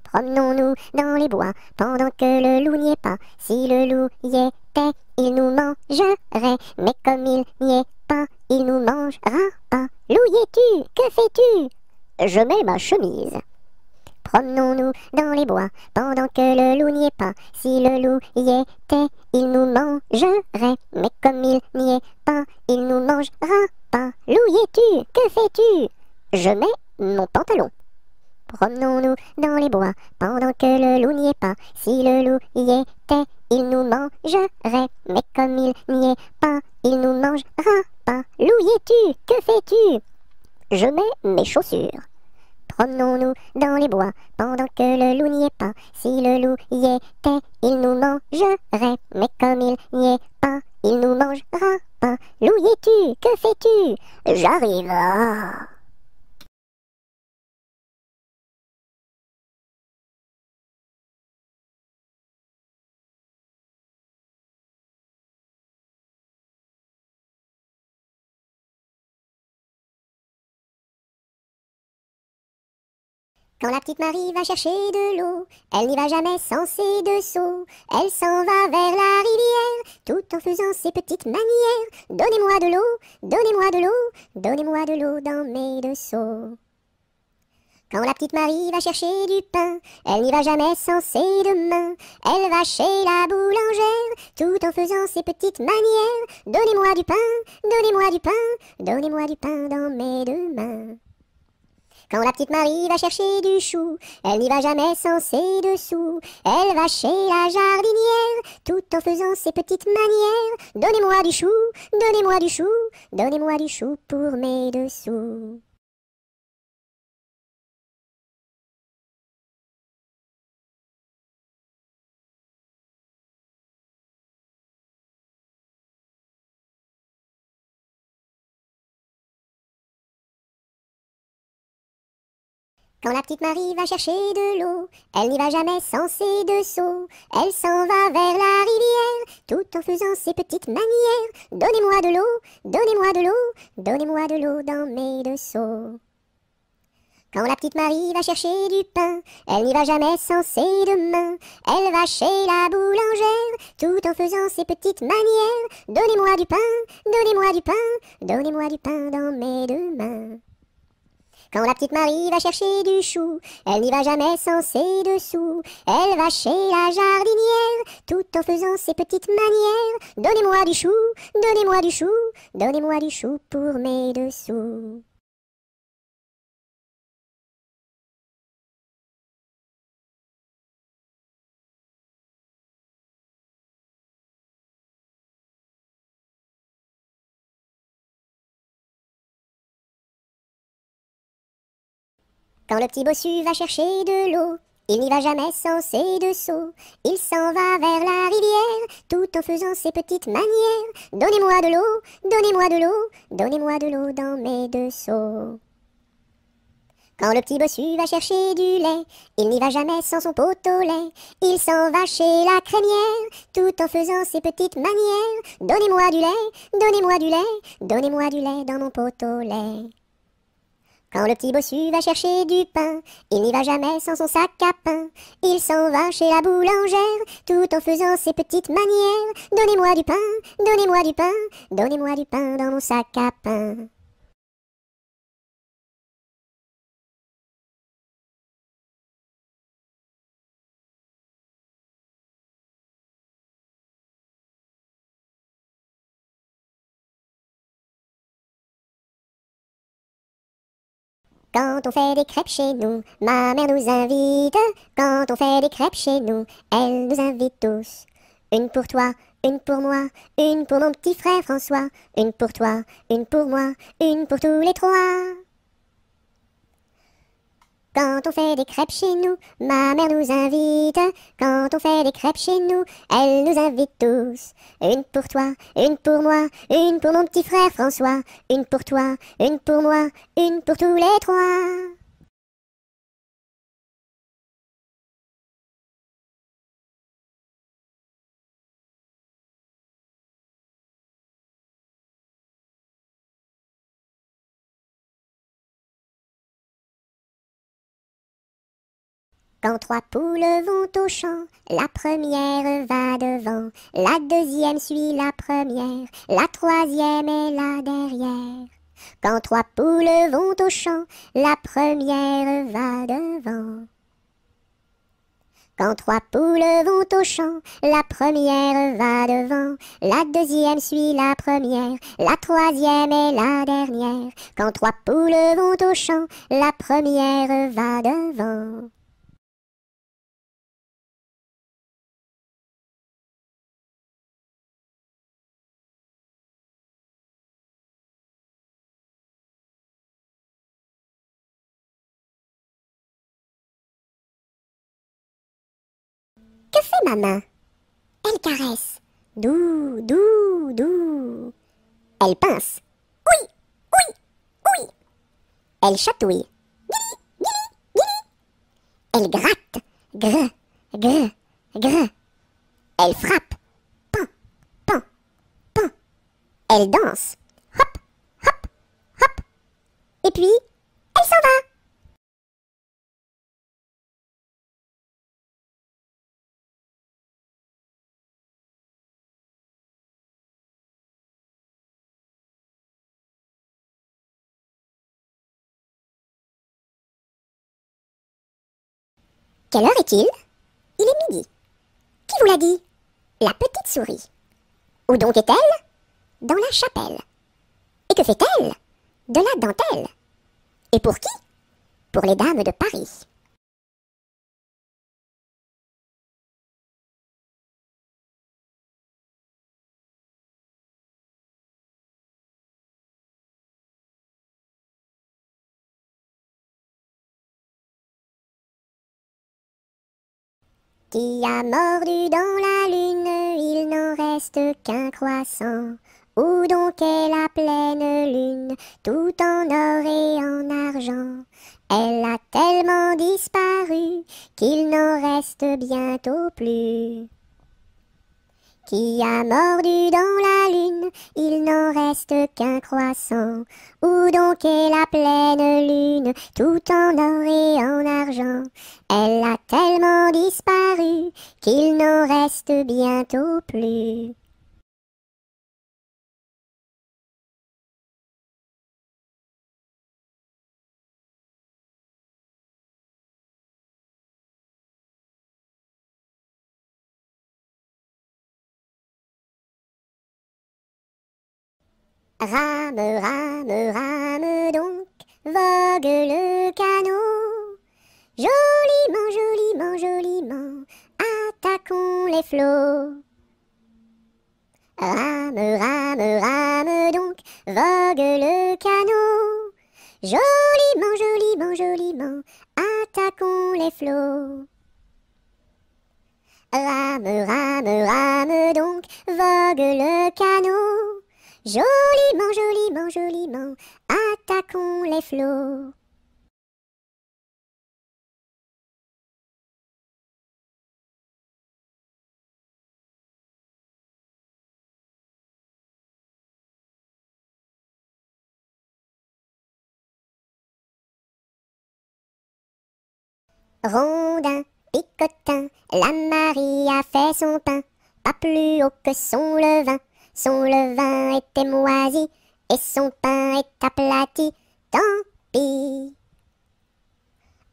Promenons-nous dans les bois pendant que le loup n'y est pas. Si le loup y était, il nous mangerait. Mais comme il n'y est pas, il nous mangera pas. Loup y es-tu? Que fais-tu? Je mets ma chemise. Promenons-nous dans les bois pendant que le loup n'y est pas. Si le loup y était, il nous mangerait. Mais comme il n'y est pas, il nous mangera pas. Loup y es-tu? Que fais-tu? Je mets mon pantalon. Promenons-nous dans les bois pendant que le loup n'y est pas. Si le loup y était, il nous mangerait. Mais comme il n'y est pas, il nous mangera pas. Loup y es-tu? Que fais-tu? Je mets mes chaussures. Promenons-nous dans les bois pendant que le loup n'y est pas. Si le loup y était, il nous mangerait. Mais comme il n'y est pas, il nous mangera pas. Loup y es-tu? Que fais-tu? J'arrive. Ah. Quand la petite Marie va chercher de l'eau, elle n'y va jamais sans ses deux seaux. Elle s'en va vers la rivière, tout en faisant ses petites manières. Donnez-moi de l'eau, donnez-moi de l'eau, donnez-moi de l'eau dans mes deux seaux. Quand la petite Marie va chercher du pain, elle n'y va jamais sans ses deux mains. Elle va chez la boulangère, tout en faisant ses petites manières. Donnez-moi du pain, donnez-moi du pain, donnez-moi du pain dans mes deux mains. Quand la petite Marie va chercher du chou, elle n'y va jamais sans ses dessous. Elle va chez la jardinière, tout en faisant ses petites manières. Donnez-moi du chou, donnez-moi du chou, donnez-moi du chou pour mes dessous. Quand la petite Marie va chercher de l'eau, elle n'y va jamais sans ses deux seaux. Elle s'en va vers la rivière, tout en faisant ses petites manières. Donnez-moi de l'eau, donnez-moi de l'eau, donnez-moi de l'eau dans mes deux seaux. Quand la petite Marie va chercher du pain, elle n'y va jamais sans ses deux mains. Elle va chez la boulangère, tout en faisant ses petites manières. Donnez-moi du pain, donnez-moi du pain, donnez-moi du pain dans mes deux mains. Quand la petite Marie va chercher du chou, elle n'y va jamais sans ses dessous. Elle va chez la jardinière, tout en faisant ses petites manières. Donnez-moi du chou, donnez-moi du chou, donnez-moi du chou pour mes dessous. Quand le petit bossu va chercher de l'eau, il n'y va jamais sans ses deux seaux. Il s'en va vers la rivière, tout en faisant ses petites manières. Donnez-moi de l'eau, donnez-moi de l'eau, donnez-moi de l'eau dans mes deux seaux. Quand le petit bossu va chercher du lait, il n'y va jamais sans son pot au lait. Il s'en va chez la crémière, tout en faisant ses petites manières. Donnez-moi du lait, donnez-moi du lait, donnez-moi du lait dans mon pot au lait. Quand le petit bossu va chercher du pain, il n'y va jamais sans son sac à pain. Il s'en va chez la boulangère, tout en faisant ses petites manières. Donnez-moi du pain, donnez-moi du pain, donnez-moi du pain dans mon sac à pain. Quand on fait des crêpes chez nous, ma mère nous invite. Quand on fait des crêpes chez nous, elle nous invite tous. Une pour toi, une pour moi, une pour mon petit frère François. Une pour toi, une pour moi, une pour tous les trois. Quand on fait des crêpes chez nous, ma mère nous invite. Quand on fait des crêpes chez nous, elle nous invite tous. Une pour toi, une pour moi, une pour mon petit frère François. Une pour toi, une pour moi, une pour tous les trois. Quand trois poules vont au champ, la première va devant, la deuxième suit la première, la troisième est là derrière. Quand trois poules vont au champ, la première va devant. Quand trois poules vont au champ, la première va devant, la deuxième suit la première, la troisième est la dernière. Quand trois poules vont au champ, la première va devant. Que fait ma main? Elle caresse. Doux, doux, doux. Elle pince. Oui, oui, oui. Elle chatouille. Elle gratte. Gre, gre, gre. Elle frappe. Pan, pan, pan. Elle danse. Hop, hop, hop. Et puis, elle s'en va. Quelle heure est-il? Il est midi. Qui vous l'a dit? La petite souris. Où donc est-elle? Dans la chapelle. Et que fait-elle? De la dentelle. Et pour qui? Pour les dames de Paris. Qui a mordu dans la lune, il n'en reste qu'un croissant. Où donc est la pleine lune, tout en or et en argent? Elle a tellement disparu qu'il n'en reste bientôt plus. Qui a mordu dans la lune, il n'en reste qu'un croissant. Où donc est la pleine lune, tout en or et en argent? Elle a tellement disparu qu'il n'en reste bientôt plus. Rame, rame, rame donc, vogue le canot. Joliment, joliment, joliment, attaquons les flots. Rame, rame, rame donc, vogue le canot. Joliment, joliment, joliment, attaquons les flots. Rame, rame, rame donc, vogue le canot. Joliment, joliment, joliment, attaquons les flots. Rondin, picotin, la Marie a fait son pain, pas plus haut que son levain. Son levain était moisi, et son pain est aplati, tant pis.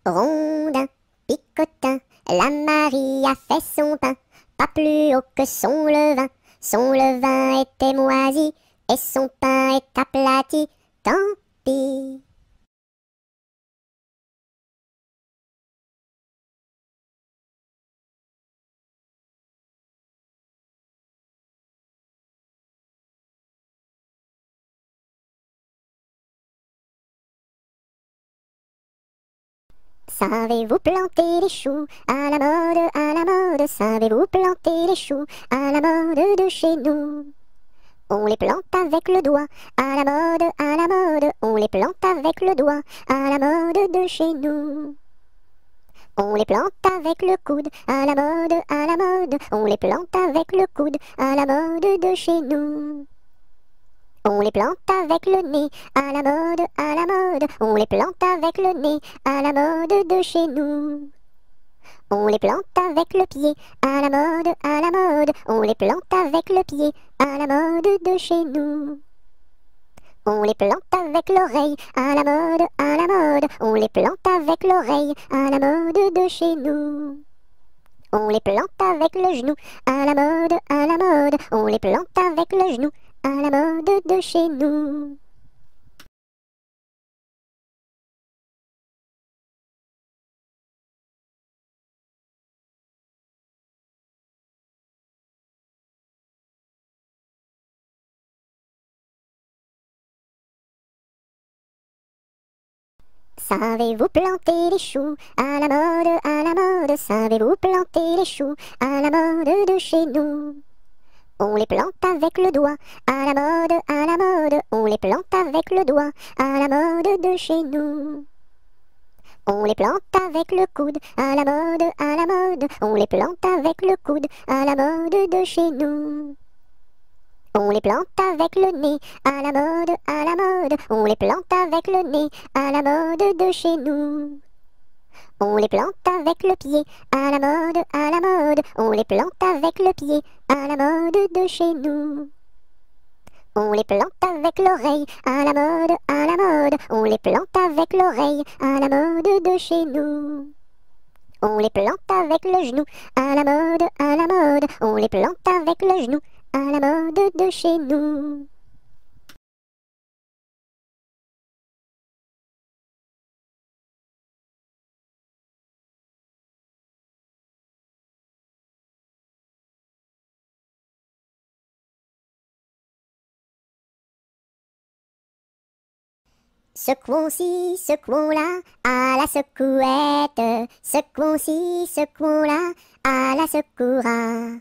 Rondin, picotin, la Marie a fait son pain, pas plus haut que son levain. Son levain était moisi, et son pain est aplati, tant pis. Savez-vous planter les choux à la mode, à la mode? Savez-vous planter les choux à la mode de chez nous? On les plante avec le doigt, à la mode, à la mode. On les plante avec le doigt, à la mode de chez nous. On les plante avec le coude, à la mode, à la mode. On les plante avec le coude, à la mode de chez nous. On les plante avec le nez, à la mode, à la mode. On les plante avec le nez, à la mode de chez nous. On les plante avec le pied, à la mode, à la mode. On les plante avec le pied, à la mode de chez nous. On les plante avec l'oreille, à la mode, à la mode. On les plante avec l'oreille, à la mode de chez nous. On les plante avec le genou, à la mode, à la mode. On les plante avec le genou, à la mode de chez nous. Savez-vous planter les choux à la mode, à la mode? Savez-vous planter les choux à la mode de chez nous? On les plante avec le doigt, à la mode, à la mode. On les plante avec le doigt, à la mode de chez nous. On les plante avec le coude, à la mode, à la mode. On les plante avec le coude, à la mode de chez nous. On les plante avec le nez, à la mode, à la mode. On les plante avec le nez, à la mode de chez nous. On les plante avec le pied, à la mode, à la mode. On les plante avec le pied, à la mode de chez nous. On les plante avec l'oreille, à la mode, à la mode. On les plante avec l'oreille, à la mode de chez nous. On les plante avec le genou, à la mode, à la mode. On les plante avec le genou, à la mode de chez nous. Secouons-ci, secouons-là, à la secouette. Secouons-ci, secouons-là, à la secoura.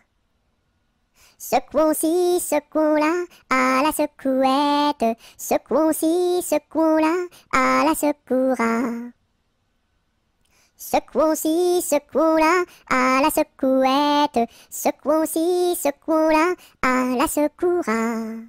Secouons-ci, secouons-là, à la secouette. Secouons-ci, secouons-là, à la secoura. Secouons-ci, secouons-là, à la secouette. Secouons-ci, secouons-là, à la secoura.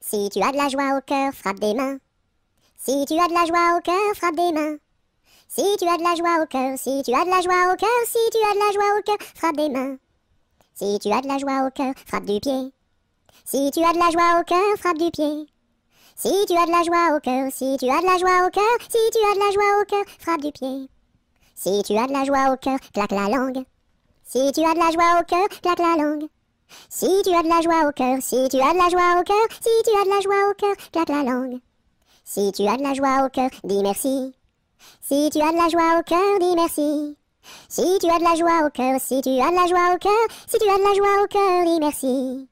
Si tu as de la joie au cœur, frappe des mains. Si tu as de la joie au cœur, frappe des mains. Si tu as de la joie au cœur, si tu as de la joie au cœur, si tu as de la joie au cœur, frappe des mains. Si tu as de la joie au cœur, frappe du pied. Si tu as de la joie au cœur, frappe du pied. Si tu as de la joie au cœur, si tu as de la joie au cœur, si tu as de la joie au cœur, frappe du pied. Si tu as de la joie au cœur, claque la langue. Si tu as de la joie au cœur, claque la langue. Si tu as de la joie au cœur, si tu as de la joie au cœur, si tu as de la joie au cœur, claque la langue. Si tu as de la joie au cœur, dis merci. Si tu as de la joie au cœur, dis merci. Si tu as de la joie au cœur, si tu as de la joie au cœur, si tu as de la joie au cœur, dis merci.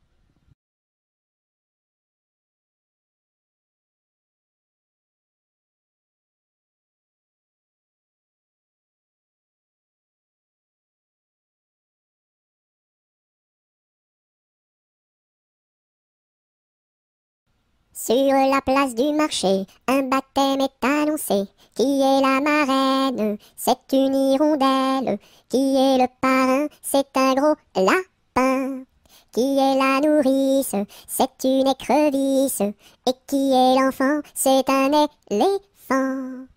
Sur la place du marché, un baptême est annoncé. Qui est la marraine? C'est une hirondelle. Qui est le parrain? C'est un gros lapin. Qui est la nourrice? C'est une écrevisse. Et qui est l'enfant? C'est un éléphant.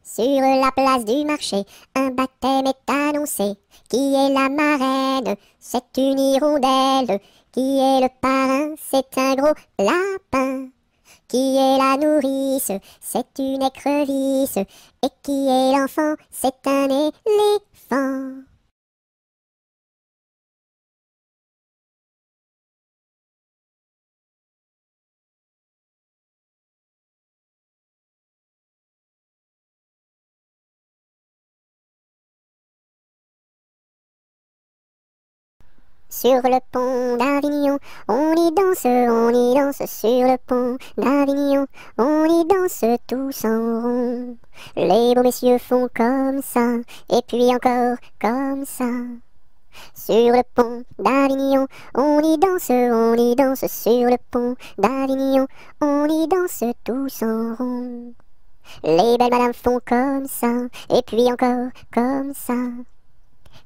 Sur la place du marché, un baptême est annoncé. Qui est la marraine? C'est une hirondelle. Qui est le parrain? C'est un gros lapin. Qui est la nourrice? C'est une écrevisse. Et qui est l'enfant? C'est un éléphant. Sur le pont d'Avignon, on y danse sur le pont d'Avignon, on y danse tous en rond. Les beaux messieurs font comme ça, et puis encore comme ça. Sur le pont d'Avignon, on y danse sur le pont d'Avignon, on y danse tous en rond. Les belles madames font comme ça, et puis encore comme ça.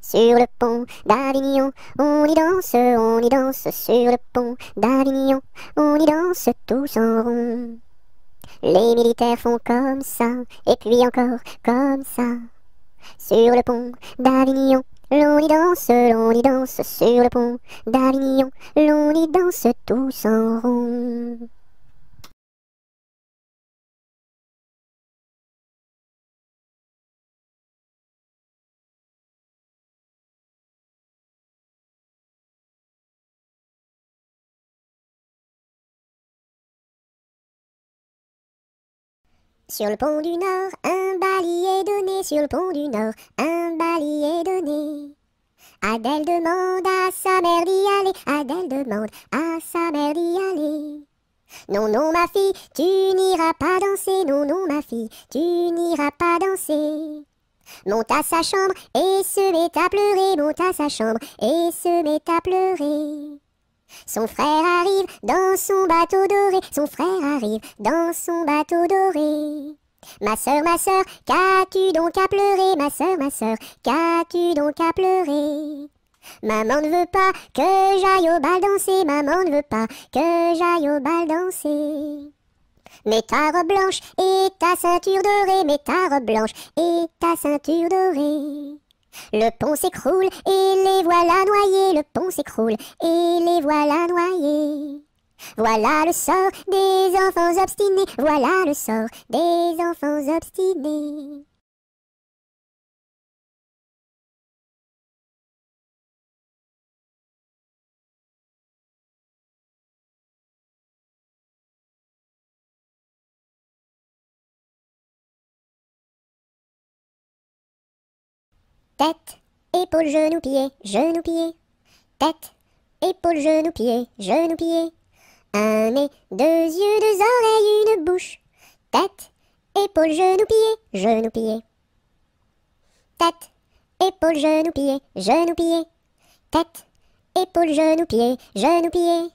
Sur le pont d'Avignon, on y danse sur le pont d'Avignon, on y danse tous en rond. Les militaires font comme ça, et puis encore comme ça. Sur le pont d'Avignon, l'on y danse sur le pont d'Avignon, l'on y danse tous en rond. Sur le pont du Nord, un bali est donné, sur le pont du Nord, un bali est donné. Adèle demande à sa mère d'y aller, Adèle demande à sa mère d'y aller. Non, non, ma fille, tu n'iras pas danser, non, non, ma fille, tu n'iras pas danser. Monte à sa chambre et se met à pleurer, monte à sa chambre et se met à pleurer. Son frère arrive dans son bateau doré, son frère arrive dans son bateau doré. Ma sœur, qu'as-tu donc à pleurer, ma sœur, qu'as-tu donc à pleurer? Maman ne veut pas que j'aille au bal danser, maman ne veut pas que j'aille au bal danser. Mets ta robe blanche et ta ceinture dorée, mets ta robe blanche et ta ceinture dorée. Le pont s'écroule et les voilà noyés, le pont s'écroule et les voilà noyés. Voilà le sort des enfants obstinés, voilà le sort des enfants obstinés. Tête, épaule, genou, pied, genou, pied. Tête, épaule, genou, pied, genou, pied. Un nez, deux yeux, deux oreilles, une bouche. Tête, épaule, genou, pied, genou, pied. Tête, épaule, genou, pied, genou, pied. Tête, épaule, genou, pied, genou, pied.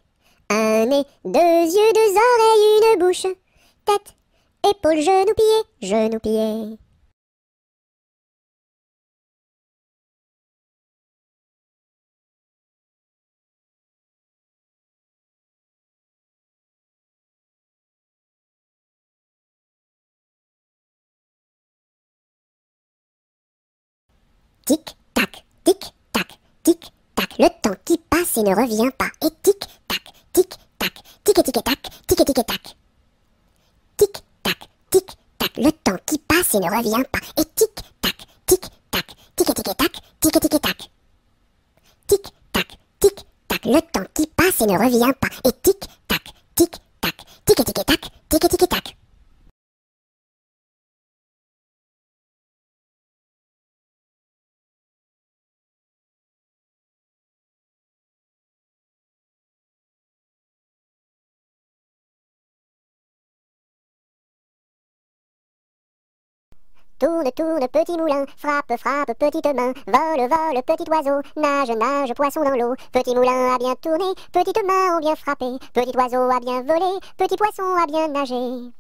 Un nez, deux yeux, deux oreilles, une bouche. Tête, épaule, genou, pied, genou, pied. Tic-tac, tic-tac, tic-tac, le temps qui passe et ne revient pas. Et tic-tac, tic-tac, tic-tic-tac, tic-tic-tac. Tic-tac, tic-tac, le temps qui passe et ne revient pas. Et tic-tac, tic-tac, tic-tic-tac, tic-tic-tac. Tic-tac, tic-tac, le temps qui passe et ne revient pas. Et tic-tac, tic-tac, tic-tic-tac, tic-tic-tac. Tourne, tourne, petit moulin, frappe, frappe, petite main, vole, vole, petit oiseau, nage, nage, poisson dans l'eau. Petit moulin a bien tourné, petites mains ont bien frappé, petit oiseau a bien volé, petit poisson a bien nagé.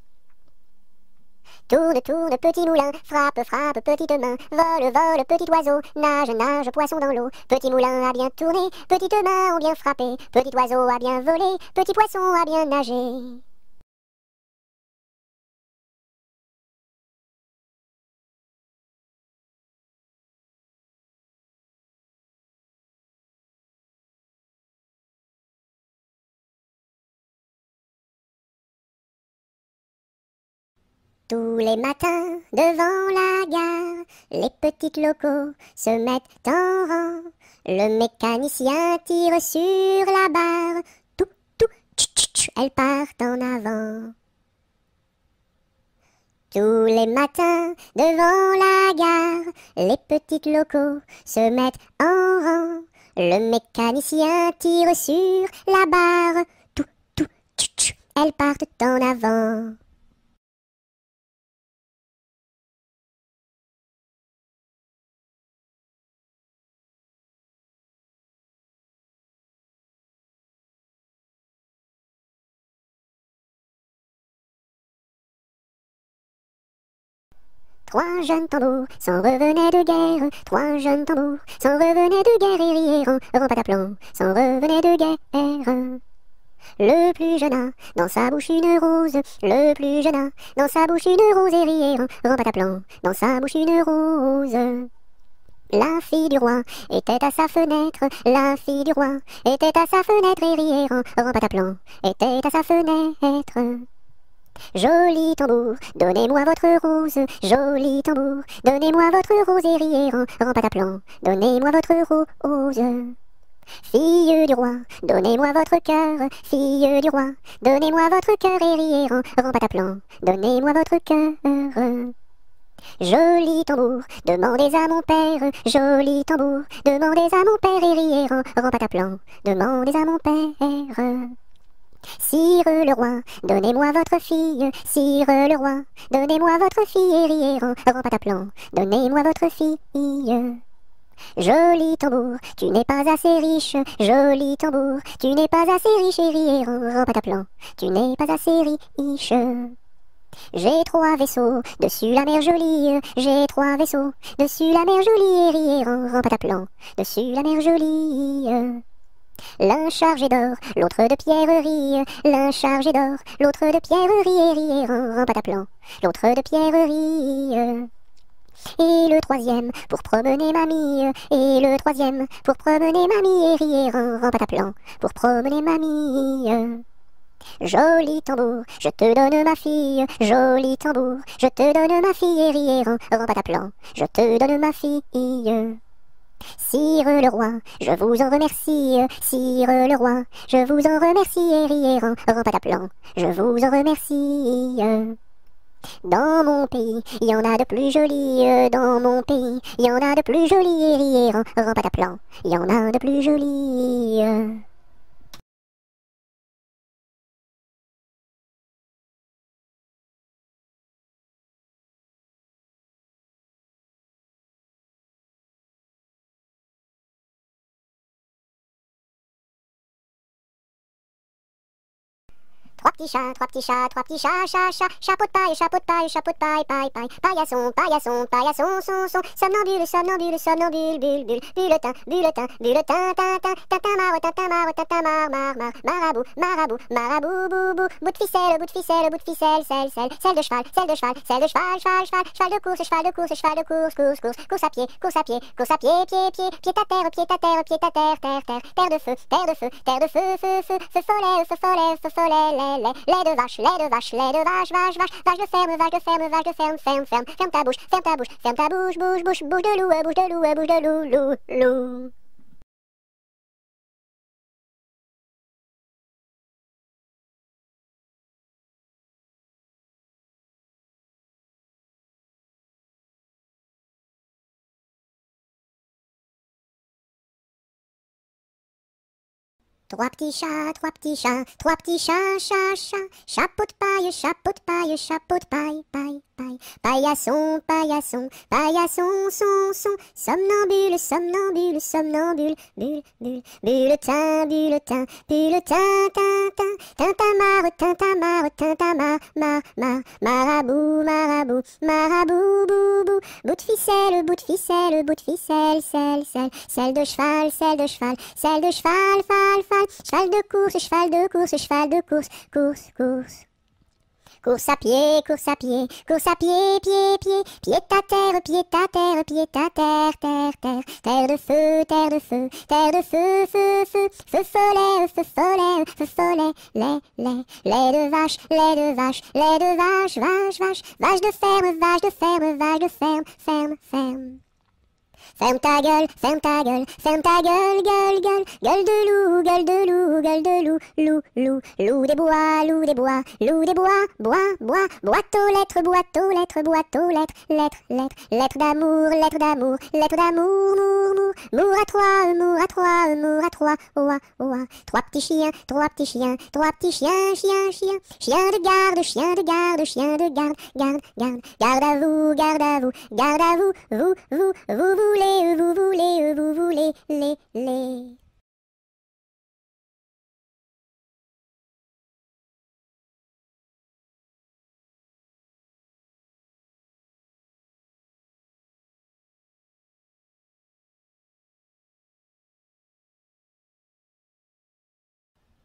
Tourne, tourne, petit moulin, frappe, frappe, petite main, vole, vole, petit oiseau, nage, nage, poisson dans l'eau. Petit moulin a bien tourné, petites mains ont bien frappé, petit oiseau a bien volé, petit poisson a bien nagé. Tous les matins, devant la gare, les petites locaux se mettent en rang. Le mécanicien tire sur la barre. Tout, tout, tch, tch, tch, elles partent en avant. Tous les matins, devant la gare, les petites locaux se mettent en rang. Le mécanicien tire sur la barre. Tout, tout, tchou, tchou, elles partent en avant. Trois jeunes tambours s'en revenaient de guerre. Trois jeunes tambours s'en revenaient de guerre et rièrent en pataplan, s'en revenaient de guerre. Le plus jeune a dans sa bouche une rose. Le plus jeune a dans sa bouche une rose et rièrent en pataplan, dans sa bouche une rose. La fille du roi était à sa fenêtre. La fille du roi était à sa fenêtre et rièrent en pataplan, était à sa fenêtre. Joli tambour, donnez-moi votre rose. Joli tambour, donnez-moi votre rose et rièrent en pataplan, donnez-moi votre rose. Fille du roi, donnez-moi votre cœur. Fille du roi, donnez-moi votre cœur et rièrent en pataplan, donnez-moi votre cœur. Joli tambour, demandez à mon père. Joli tambour, demandez à mon père et rièrent en pataplan, demandez à mon père. Sire le roi, donnez-moi votre fille. Sire le roi, donnez-moi votre fille et rièrent en pataplan, donnez-moi votre fille. Joli tambour, tu n'es pas assez riche. Joli tambour, tu n'es pas assez riche et rièrent en pataplan, tu n'es pas assez riche. J'ai trois vaisseaux dessus la mer jolie. J'ai trois vaisseaux dessus la mer jolie et rièrent en pataplan, dessus la mer jolie. L'un chargé d'or, l'autre de pierreries. L'un chargé d'or, l'autre de pierreries et rièrent en pataplan, l'autre de pierreries. Et le troisième pour promener mamie. Et le troisième pour promener mamie et rièrent en pataplan, pour promener mamie. Joli tambour, je te donne ma fille. Joli tambour, je te donne ma fille et rièrent en pataplan, je te donne ma fille. Sire le roi, je vous en remercie. Sire le roi, je vous en remercie et rièrent en pataplan, je vous en remercie. Dans mon pays, il y en a de plus jolis. Dans mon pays, il y en a de plus jolis et rièrent en pataplan, il y en a de plus jolis. Trois petits chats, trois petits chats, trois petits chats, chat, chat, chapeau de paille, chapeau de paille, chapeau de paille, paille, paille, paillasson, paillasson, paillasson, son, somnambule, somnambule, somnambule, bulle, bulle, bulletin, bulletin, bulletin, tintin, tintin, mar, marabout, marabout, marabout, boubou, bout de ficelle, bout de ficelle, bout de ficelle, selle de cheval, selle de cheval, selle de cheval, cheval, cheval, cheval de course, cheval de course, cheval de course, course, course, course à pied, course à pied, course à pied, pied, pied, pied à terre, pied à terre, pied à terre, terre, terre, terre de feu, terre de feu, terre de feu, feu, feu, feu follet, feu follet, feu follet, lait de vache, lait de vache, lait de vache, vache, vache, vache de ferme, vache de ferme, vache de ferme, ferme, ferme, ferme ta bouche, ferme ta bouche, ferme ta bouche, bouche, bouche, bouche de loup, bouche de loup, bouche de loup, loup, loup. Trois petits chats, trois petits chats, trois petits chats, chat, chat, chapeau de paille, chapeau de paille, chapeau de paille, paille, paille, paillasson, paillasson, paillasson, son, somnambule, somnambule, somnambule, bulle, bulle, bulletin, bulletin, bulletin, tintin, tintamarre, tintamarre, tintamarre, marabout, marabout, marabout, boubou, bout de ficelle, bout de ficelle, bout de ficelle, selle de cheval, selle de cheval, selle de cheval, fal, cheval de course, cheval de course, cheval de course, course, course. Course à pied, course à pied, course à pied, pied, pied, pied à terre, pied à terre, pied à terre, terre, terre, terre de feu, terre de feu, terre de feu, feu, feu, feu follet, feu follet, feu follet, lait de vache, lait de vache, lait de vache, vache, vache, vache de ferme, vache de ferme, vache de ferme, ferme, ferme. Ferme ta gueule, ferme ta gueule, ferme ta gueule, gueule, gueule, gueule de loup, gueule de loup, gueule de loup, loup, loup, loup des bois, loup des bois, loup des bois, bois, bois, boîte aux lettres, boîte aux lettres, boîte aux lettres, lettres, lettres, lettres d'amour, lettres d'amour, lettres d'amour, mour, mour, mour à trois, mour à trois, mour à trois, oua, oua, trois petits chiens, trois petits chiens, trois petits chiens, chien, chien, chien de garde, chien de garde, chien de garde, garde, garde, garde à vous, garde à vous, garde à vous, vous voulez, vous voulez, les.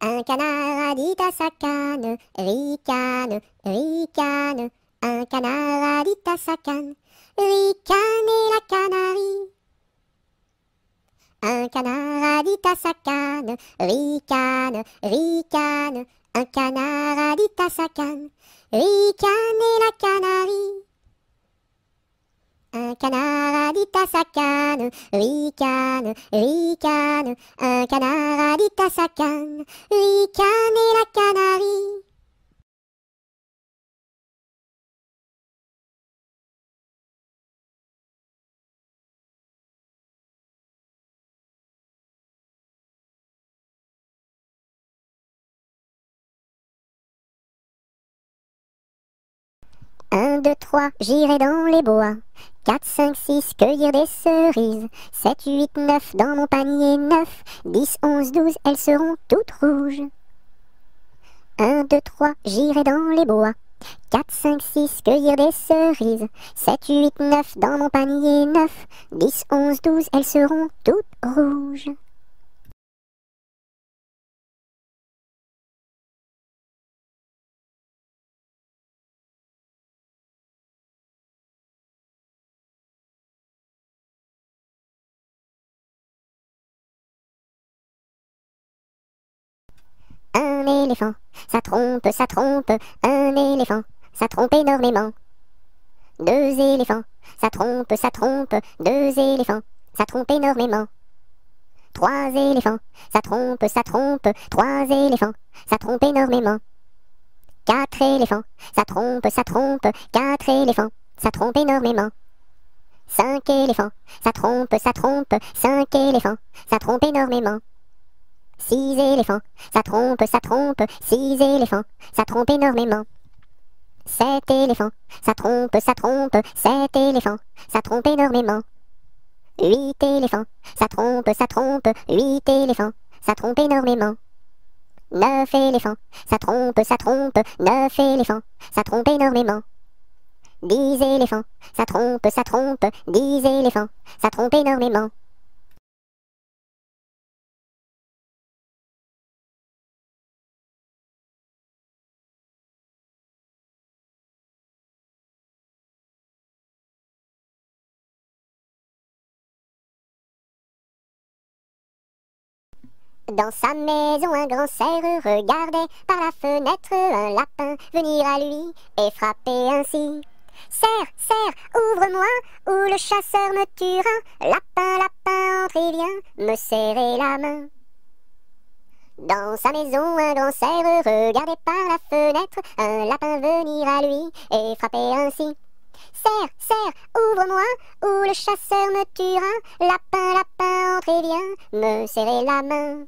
Un canard a dit à sa canne, ricane, ricane. Un canard a dit à sa canne, ricane et la canarie. Un canard a dit à sa canne, ricane, ricane. Un canard a dit à sa canne, ricane et la canarie. Un canard a dit à sa canne, ricane, ricane. Un canard a dit à sa canne, ricane et la canarie. Un, deux, trois, j'irai dans les bois. 4, 5, 6, cueillir des cerises. 7, 8, 9, dans mon panier 9. 10, 11, 12, elles seront toutes rouges. 1, 2, 3, j'irai dans les bois. 4, 5, 6, cueillir des cerises. 7, 8, 9, dans mon panier 9. 10, 11, 12, elles seront toutes rouges. Un éléphant, ça trompe, un éléphant, ça trompe énormément. 2 éléphants, ça trompe, deux éléphants, ça trompe énormément. 3 éléphants, ça trompe, 3 éléphants, ça trompe énormément. 4 éléphants, ça trompe, 4 éléphants, ça trompe énormément. 5 éléphants, ça trompe, 5 éléphants, ça trompe énormément. 6 éléphants, ça trompe, 6 éléphants, ça trompe énormément. 7 éléphants, ça trompe, 7 éléphants, ça trompe énormément. 8 éléphants, ça trompe, 8 éléphants, ça trompe énormément. 9 éléphants, ça trompe, 9 éléphants, ça trompe énormément. 10 éléphants, ça trompe, 10 éléphants, ça trompe énormément. Dans sa maison, un grand cerf regardait par la fenêtre un lapin venir à lui et frapper ainsi. Cerf, cerf, ouvre-moi, ou le chasseur me tuera. Lapin, lapin, entre et viens me serrer la main. Dans sa maison, un grand cerf regardait par la fenêtre un lapin venir à lui et frapper ainsi. Cerf, cerf, ouvre-moi, ou le chasseur me tuera. Lapin, lapin, entre et viens me serrer la main.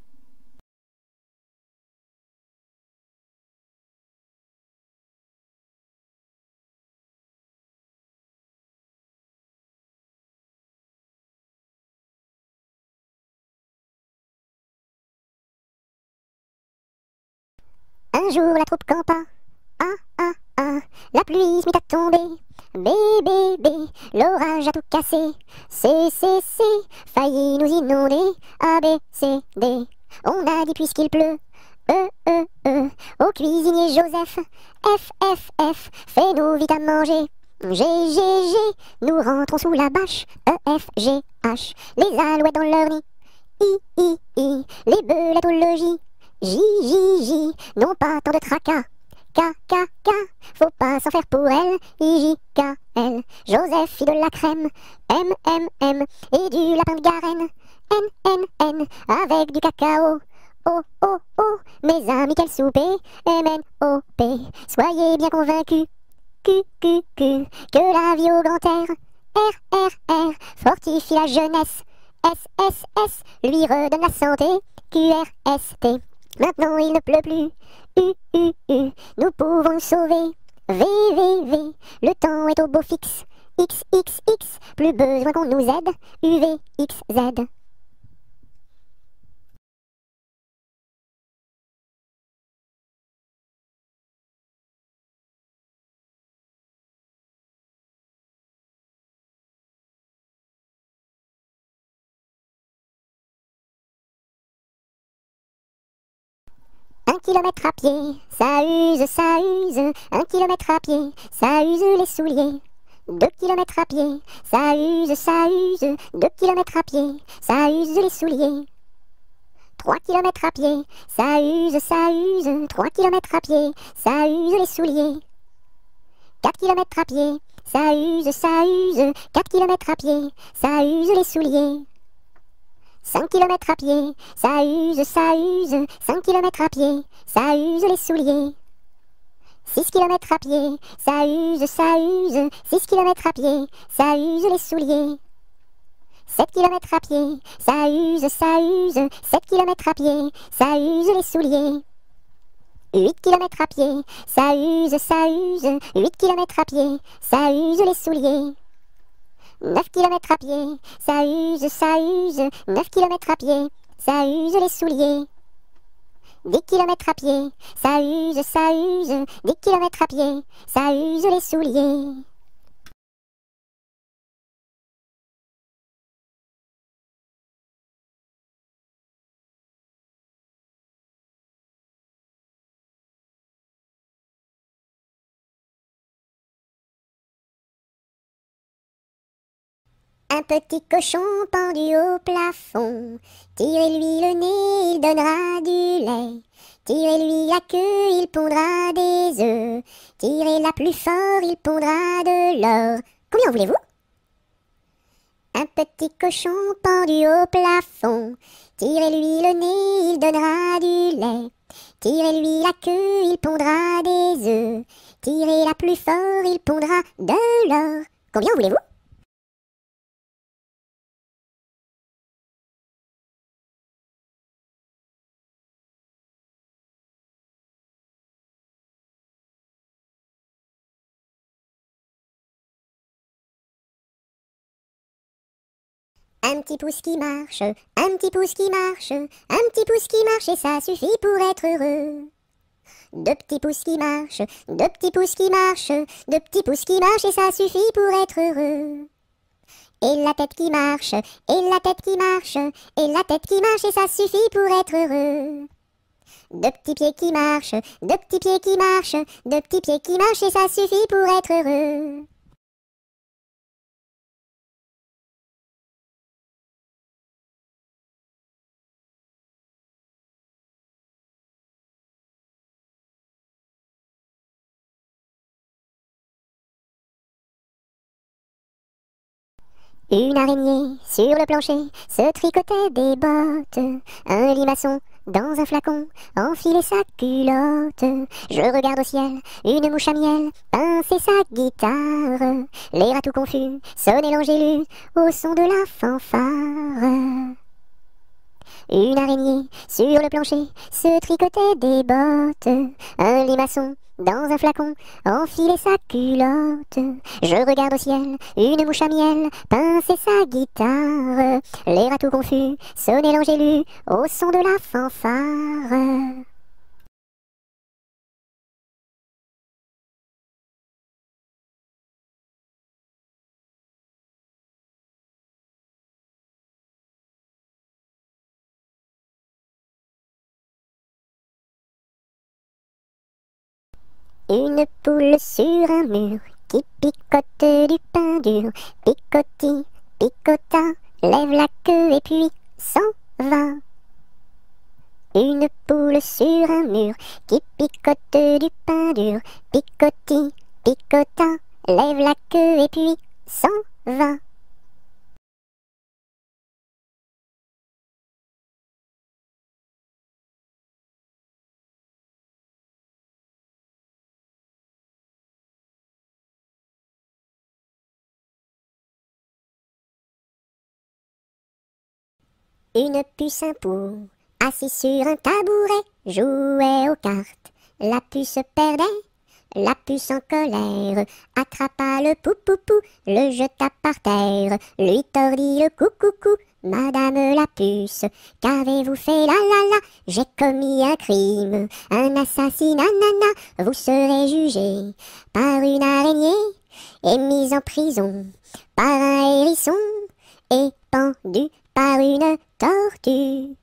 Un jour la troupe campa, ah ah ah, la pluie se mit à tomber. Bé, bé, bé, l'orage a tout cassé. C, failli nous inonder. A, B, C, D, on a dit puisqu'il pleut. Au cuisinier Joseph. F, F, F, fais-nous vite à manger. G, G, G, nous rentrons sous la bâche. E, F, G, H, les alouettes dans leur nid. I, les belettes au logis. J, J, J, non pas tant de tracas. faut pas s'en faire pour elle. I-J-K-L, Joseph, fille de la crème. M, et du lapin de Garenne. N, avec du cacao. Oh, mes amis, quel souper. M-N-O-P, soyez bien convaincus. Que la vie au grand air. R, fortifie la jeunesse. S, lui redonne la santé. Q-R-S-T, maintenant il ne pleut plus. U, nous pouvons nous sauver. V, le temps est au beau fixe. X, plus besoin qu'on nous aide. U-V, X, Z. Un kilomètre à pied, ça use. 1 kilomètre à pied, ça use les souliers. 2 kilomètres à pied, ça use. 2 kilomètres à pied, ça use les souliers. 3 kilomètres à pied, ça use. 3 kilomètres à pied, ça use les souliers. 4 kilomètres à pied, ça use. 4 kilomètres à pied, ça use les souliers. 5 kilomètres à pied, ça use. 5 kilomètres à pied, ça use les souliers. 6 kilomètres à pied, ça use. 6 kilomètres à pied, ça use les souliers. 7 kilomètres à pied, ça use. 7 kilomètres à pied, ça use les souliers. 8 kilomètres à pied, ça use. 8 kilomètres à pied, ça use les souliers. 9 kilomètres à pied, ça use. 9 kilomètres à pied, ça use les souliers. 10 kilomètres à pied, ça use. 10 kilomètres à pied, ça use les souliers. Un petit cochon pendu au plafond, tirez-lui le nez, il donnera du lait. Tirez-lui la queue, il pondra des œufs. Tirez-la plus fort, il pondra de l'or. Combien voulez-vous? Un petit cochon pendu au plafond, tirez-lui le nez, il donnera du lait. Tirez-lui la queue, il pondra des œufs. Tirez-la plus fort, il pondra de l'or. Combien voulez-vous? Un petit pouce qui marche, un petit pouce qui marche, un petit pouce qui marche et ça suffit pour être heureux. 2 petits pouces qui marchent, 2 petits pouces qui marchent, 2 petits pouces qui marchent et ça suffit pour être heureux. Et la tête qui marche, et la tête qui marche, et la tête qui marche et ça suffit pour être heureux. 2 petits pieds qui marchent, 2 petits pieds qui marchent, 2 petits pieds qui marchent et ça suffit pour être heureux. Une araignée sur le plancher se tricotait des bottes. Un limaçon dans un flacon enfilait sa culotte. Je regarde au ciel, une mouche à miel pincer sa guitare. Les rats tout confus sonnaient l'angélus au son de la fanfare. Une araignée sur le plancher se tricotait des bottes. Un limaçon dans un flacon enfilait sa culotte. Je regarde au ciel, une mouche à miel pincer sa guitare. Les rats tout confus sonnaient l'angélus au son de la fanfare. Une poule sur un mur qui picote du pain dur. Picoti, picota, lève la queue et puis s'en va. Une poule sur un mur qui picote du pain dur. Picoti, picota, lève la queue et puis s'en va. Une puce un pou, assis sur un tabouret, jouait aux cartes. La puce perdait, la puce en colère, attrapa le pou-pou-pou, le jeta par terre, lui tordit le cou-cou-cou. Madame la puce, qu'avez-vous fait, la la la? J'ai commis un crime, un assassinat, nana. Vous serez jugé par une araignée et mise en prison par un hérisson et pendu par une tortue.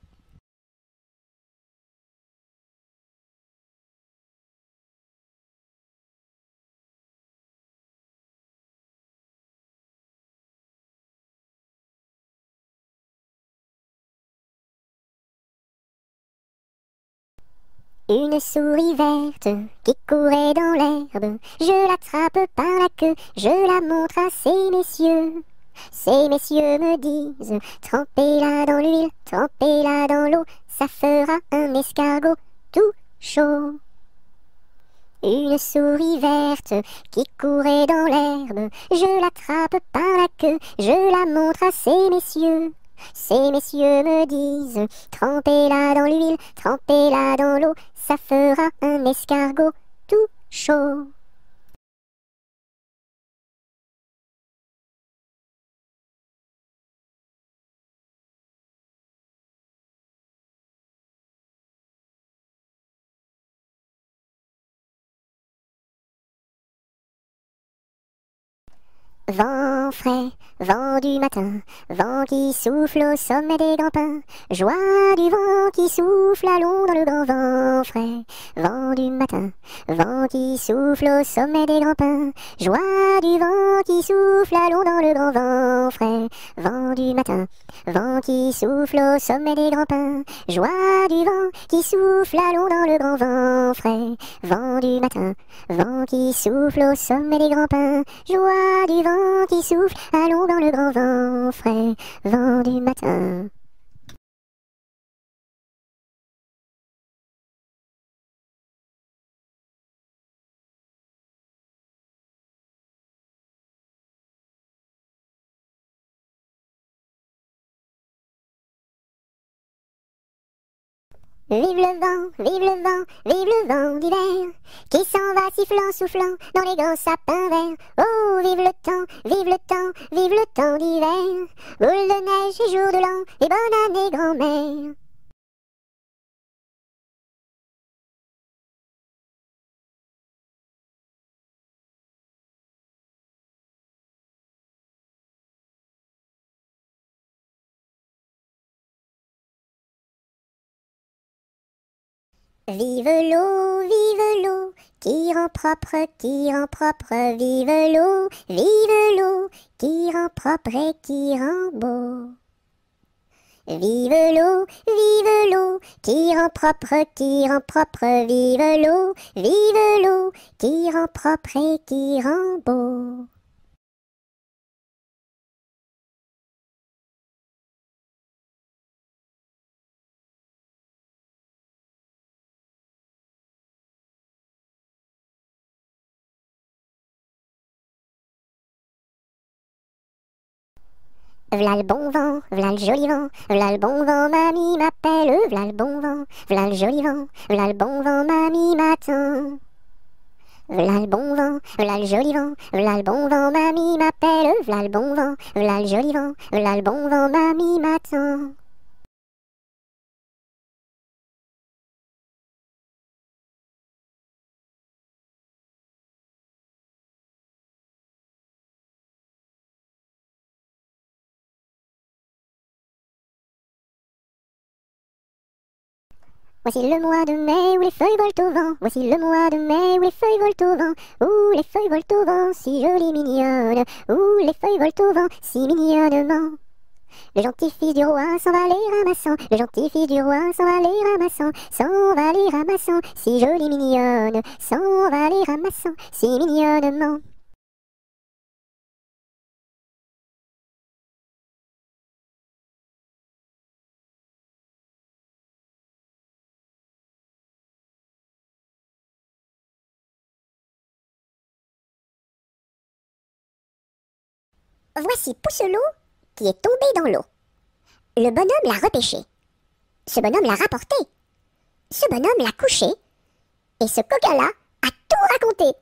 Une souris verte qui courait dans l'herbe, je l'attrape par la queue, je la montre à ces messieurs. Ces messieurs me disent, trempez-la dans l'huile, trempez-la dans l'eau, ça fera un escargot tout chaud. Une souris verte qui courait dans l'herbe, je l'attrape par la queue, je la montre à ces messieurs. Ces messieurs me disent, trempez-la dans l'huile, trempez-la dans l'eau, ça fera un escargot tout chaud. Vent frais, vent du matin, vent qui souffle au sommet des grands pins, joie du vent qui souffle, allons dans le grand vent frais. Vent du matin, vent qui souffle au sommet des grands pins, joie du vent qui souffle, allons dans le grand vent frais. Vent du matin, vent qui souffle au sommet des grands pins, joie du vent qui souffle, allons dans le grand vent frais. Vent du matin, vent qui souffle au sommet des grands pins, joie du vent qui souffle, allons dans le grand vent frais, vent du matin. Vive le vent, vive le vent, vive le vent d'hiver, qui s'en va sifflant, soufflant dans les grands sapins verts. Oh, vive le temps, vive le temps, vive le temps d'hiver, boule de neige et jour de l'an, et bonne année grand-mère. Vive l'eau qui rend propre, vive l'eau qui rend propre et qui rend beau. Vive l'eau qui rend propre, vive l'eau qui rend propre et qui rend beau. V'là le bon vent, v'là le joli vent, v'là le bon vent, mamie m'appelle, v'là le bon vent, v'là le joli vent, v'là le bon vent, mamie m'attend. V'là le bon vent, v'là le joli vent, v'là le bon vent, mamie m'appelle, v'là le bon vent, v'là le joli vent, v'là le bon vent, mamie m'attend. Voici le mois de mai où les feuilles volent au vent. Voici le mois de mai où les feuilles volent au vent. Où les feuilles volent au vent, si jolies mignonnes. Où les feuilles volent au vent, si mignonnement. Le gentil fils du roi s'en va les ramassant, le gentil fils du roi s'en va les ramassant, s'en va les ramassant, si jolie mignonne, s'en va les ramassant, si mignonnement. Voici Pousselot qui est tombé dans l'eau. Le bonhomme l'a repêché. Ce bonhomme l'a rapporté. Ce bonhomme l'a couché. Et ce coquin-là a tout raconté.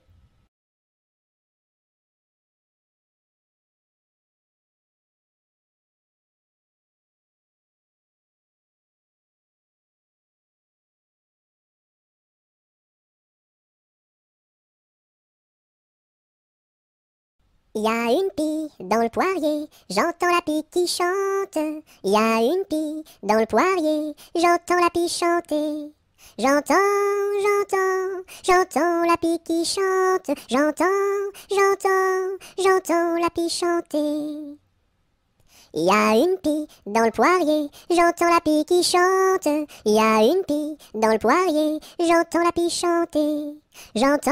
Il y a une pie dans le poirier, j'entends la pie qui chante. Il y a une pie dans le poirier, j'entends la pie chanter. J'entends la pie qui chante. J'entends la pie chanter. Il y a une pie dans le poirier, j'entends la pie qui chante. Il y a une pie dans le poirier, j'entends la pie chanter. J'entends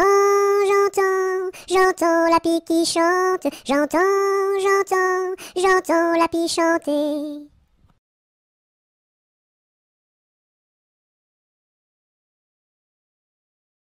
la pie qui chante. J'entends la pie chanter.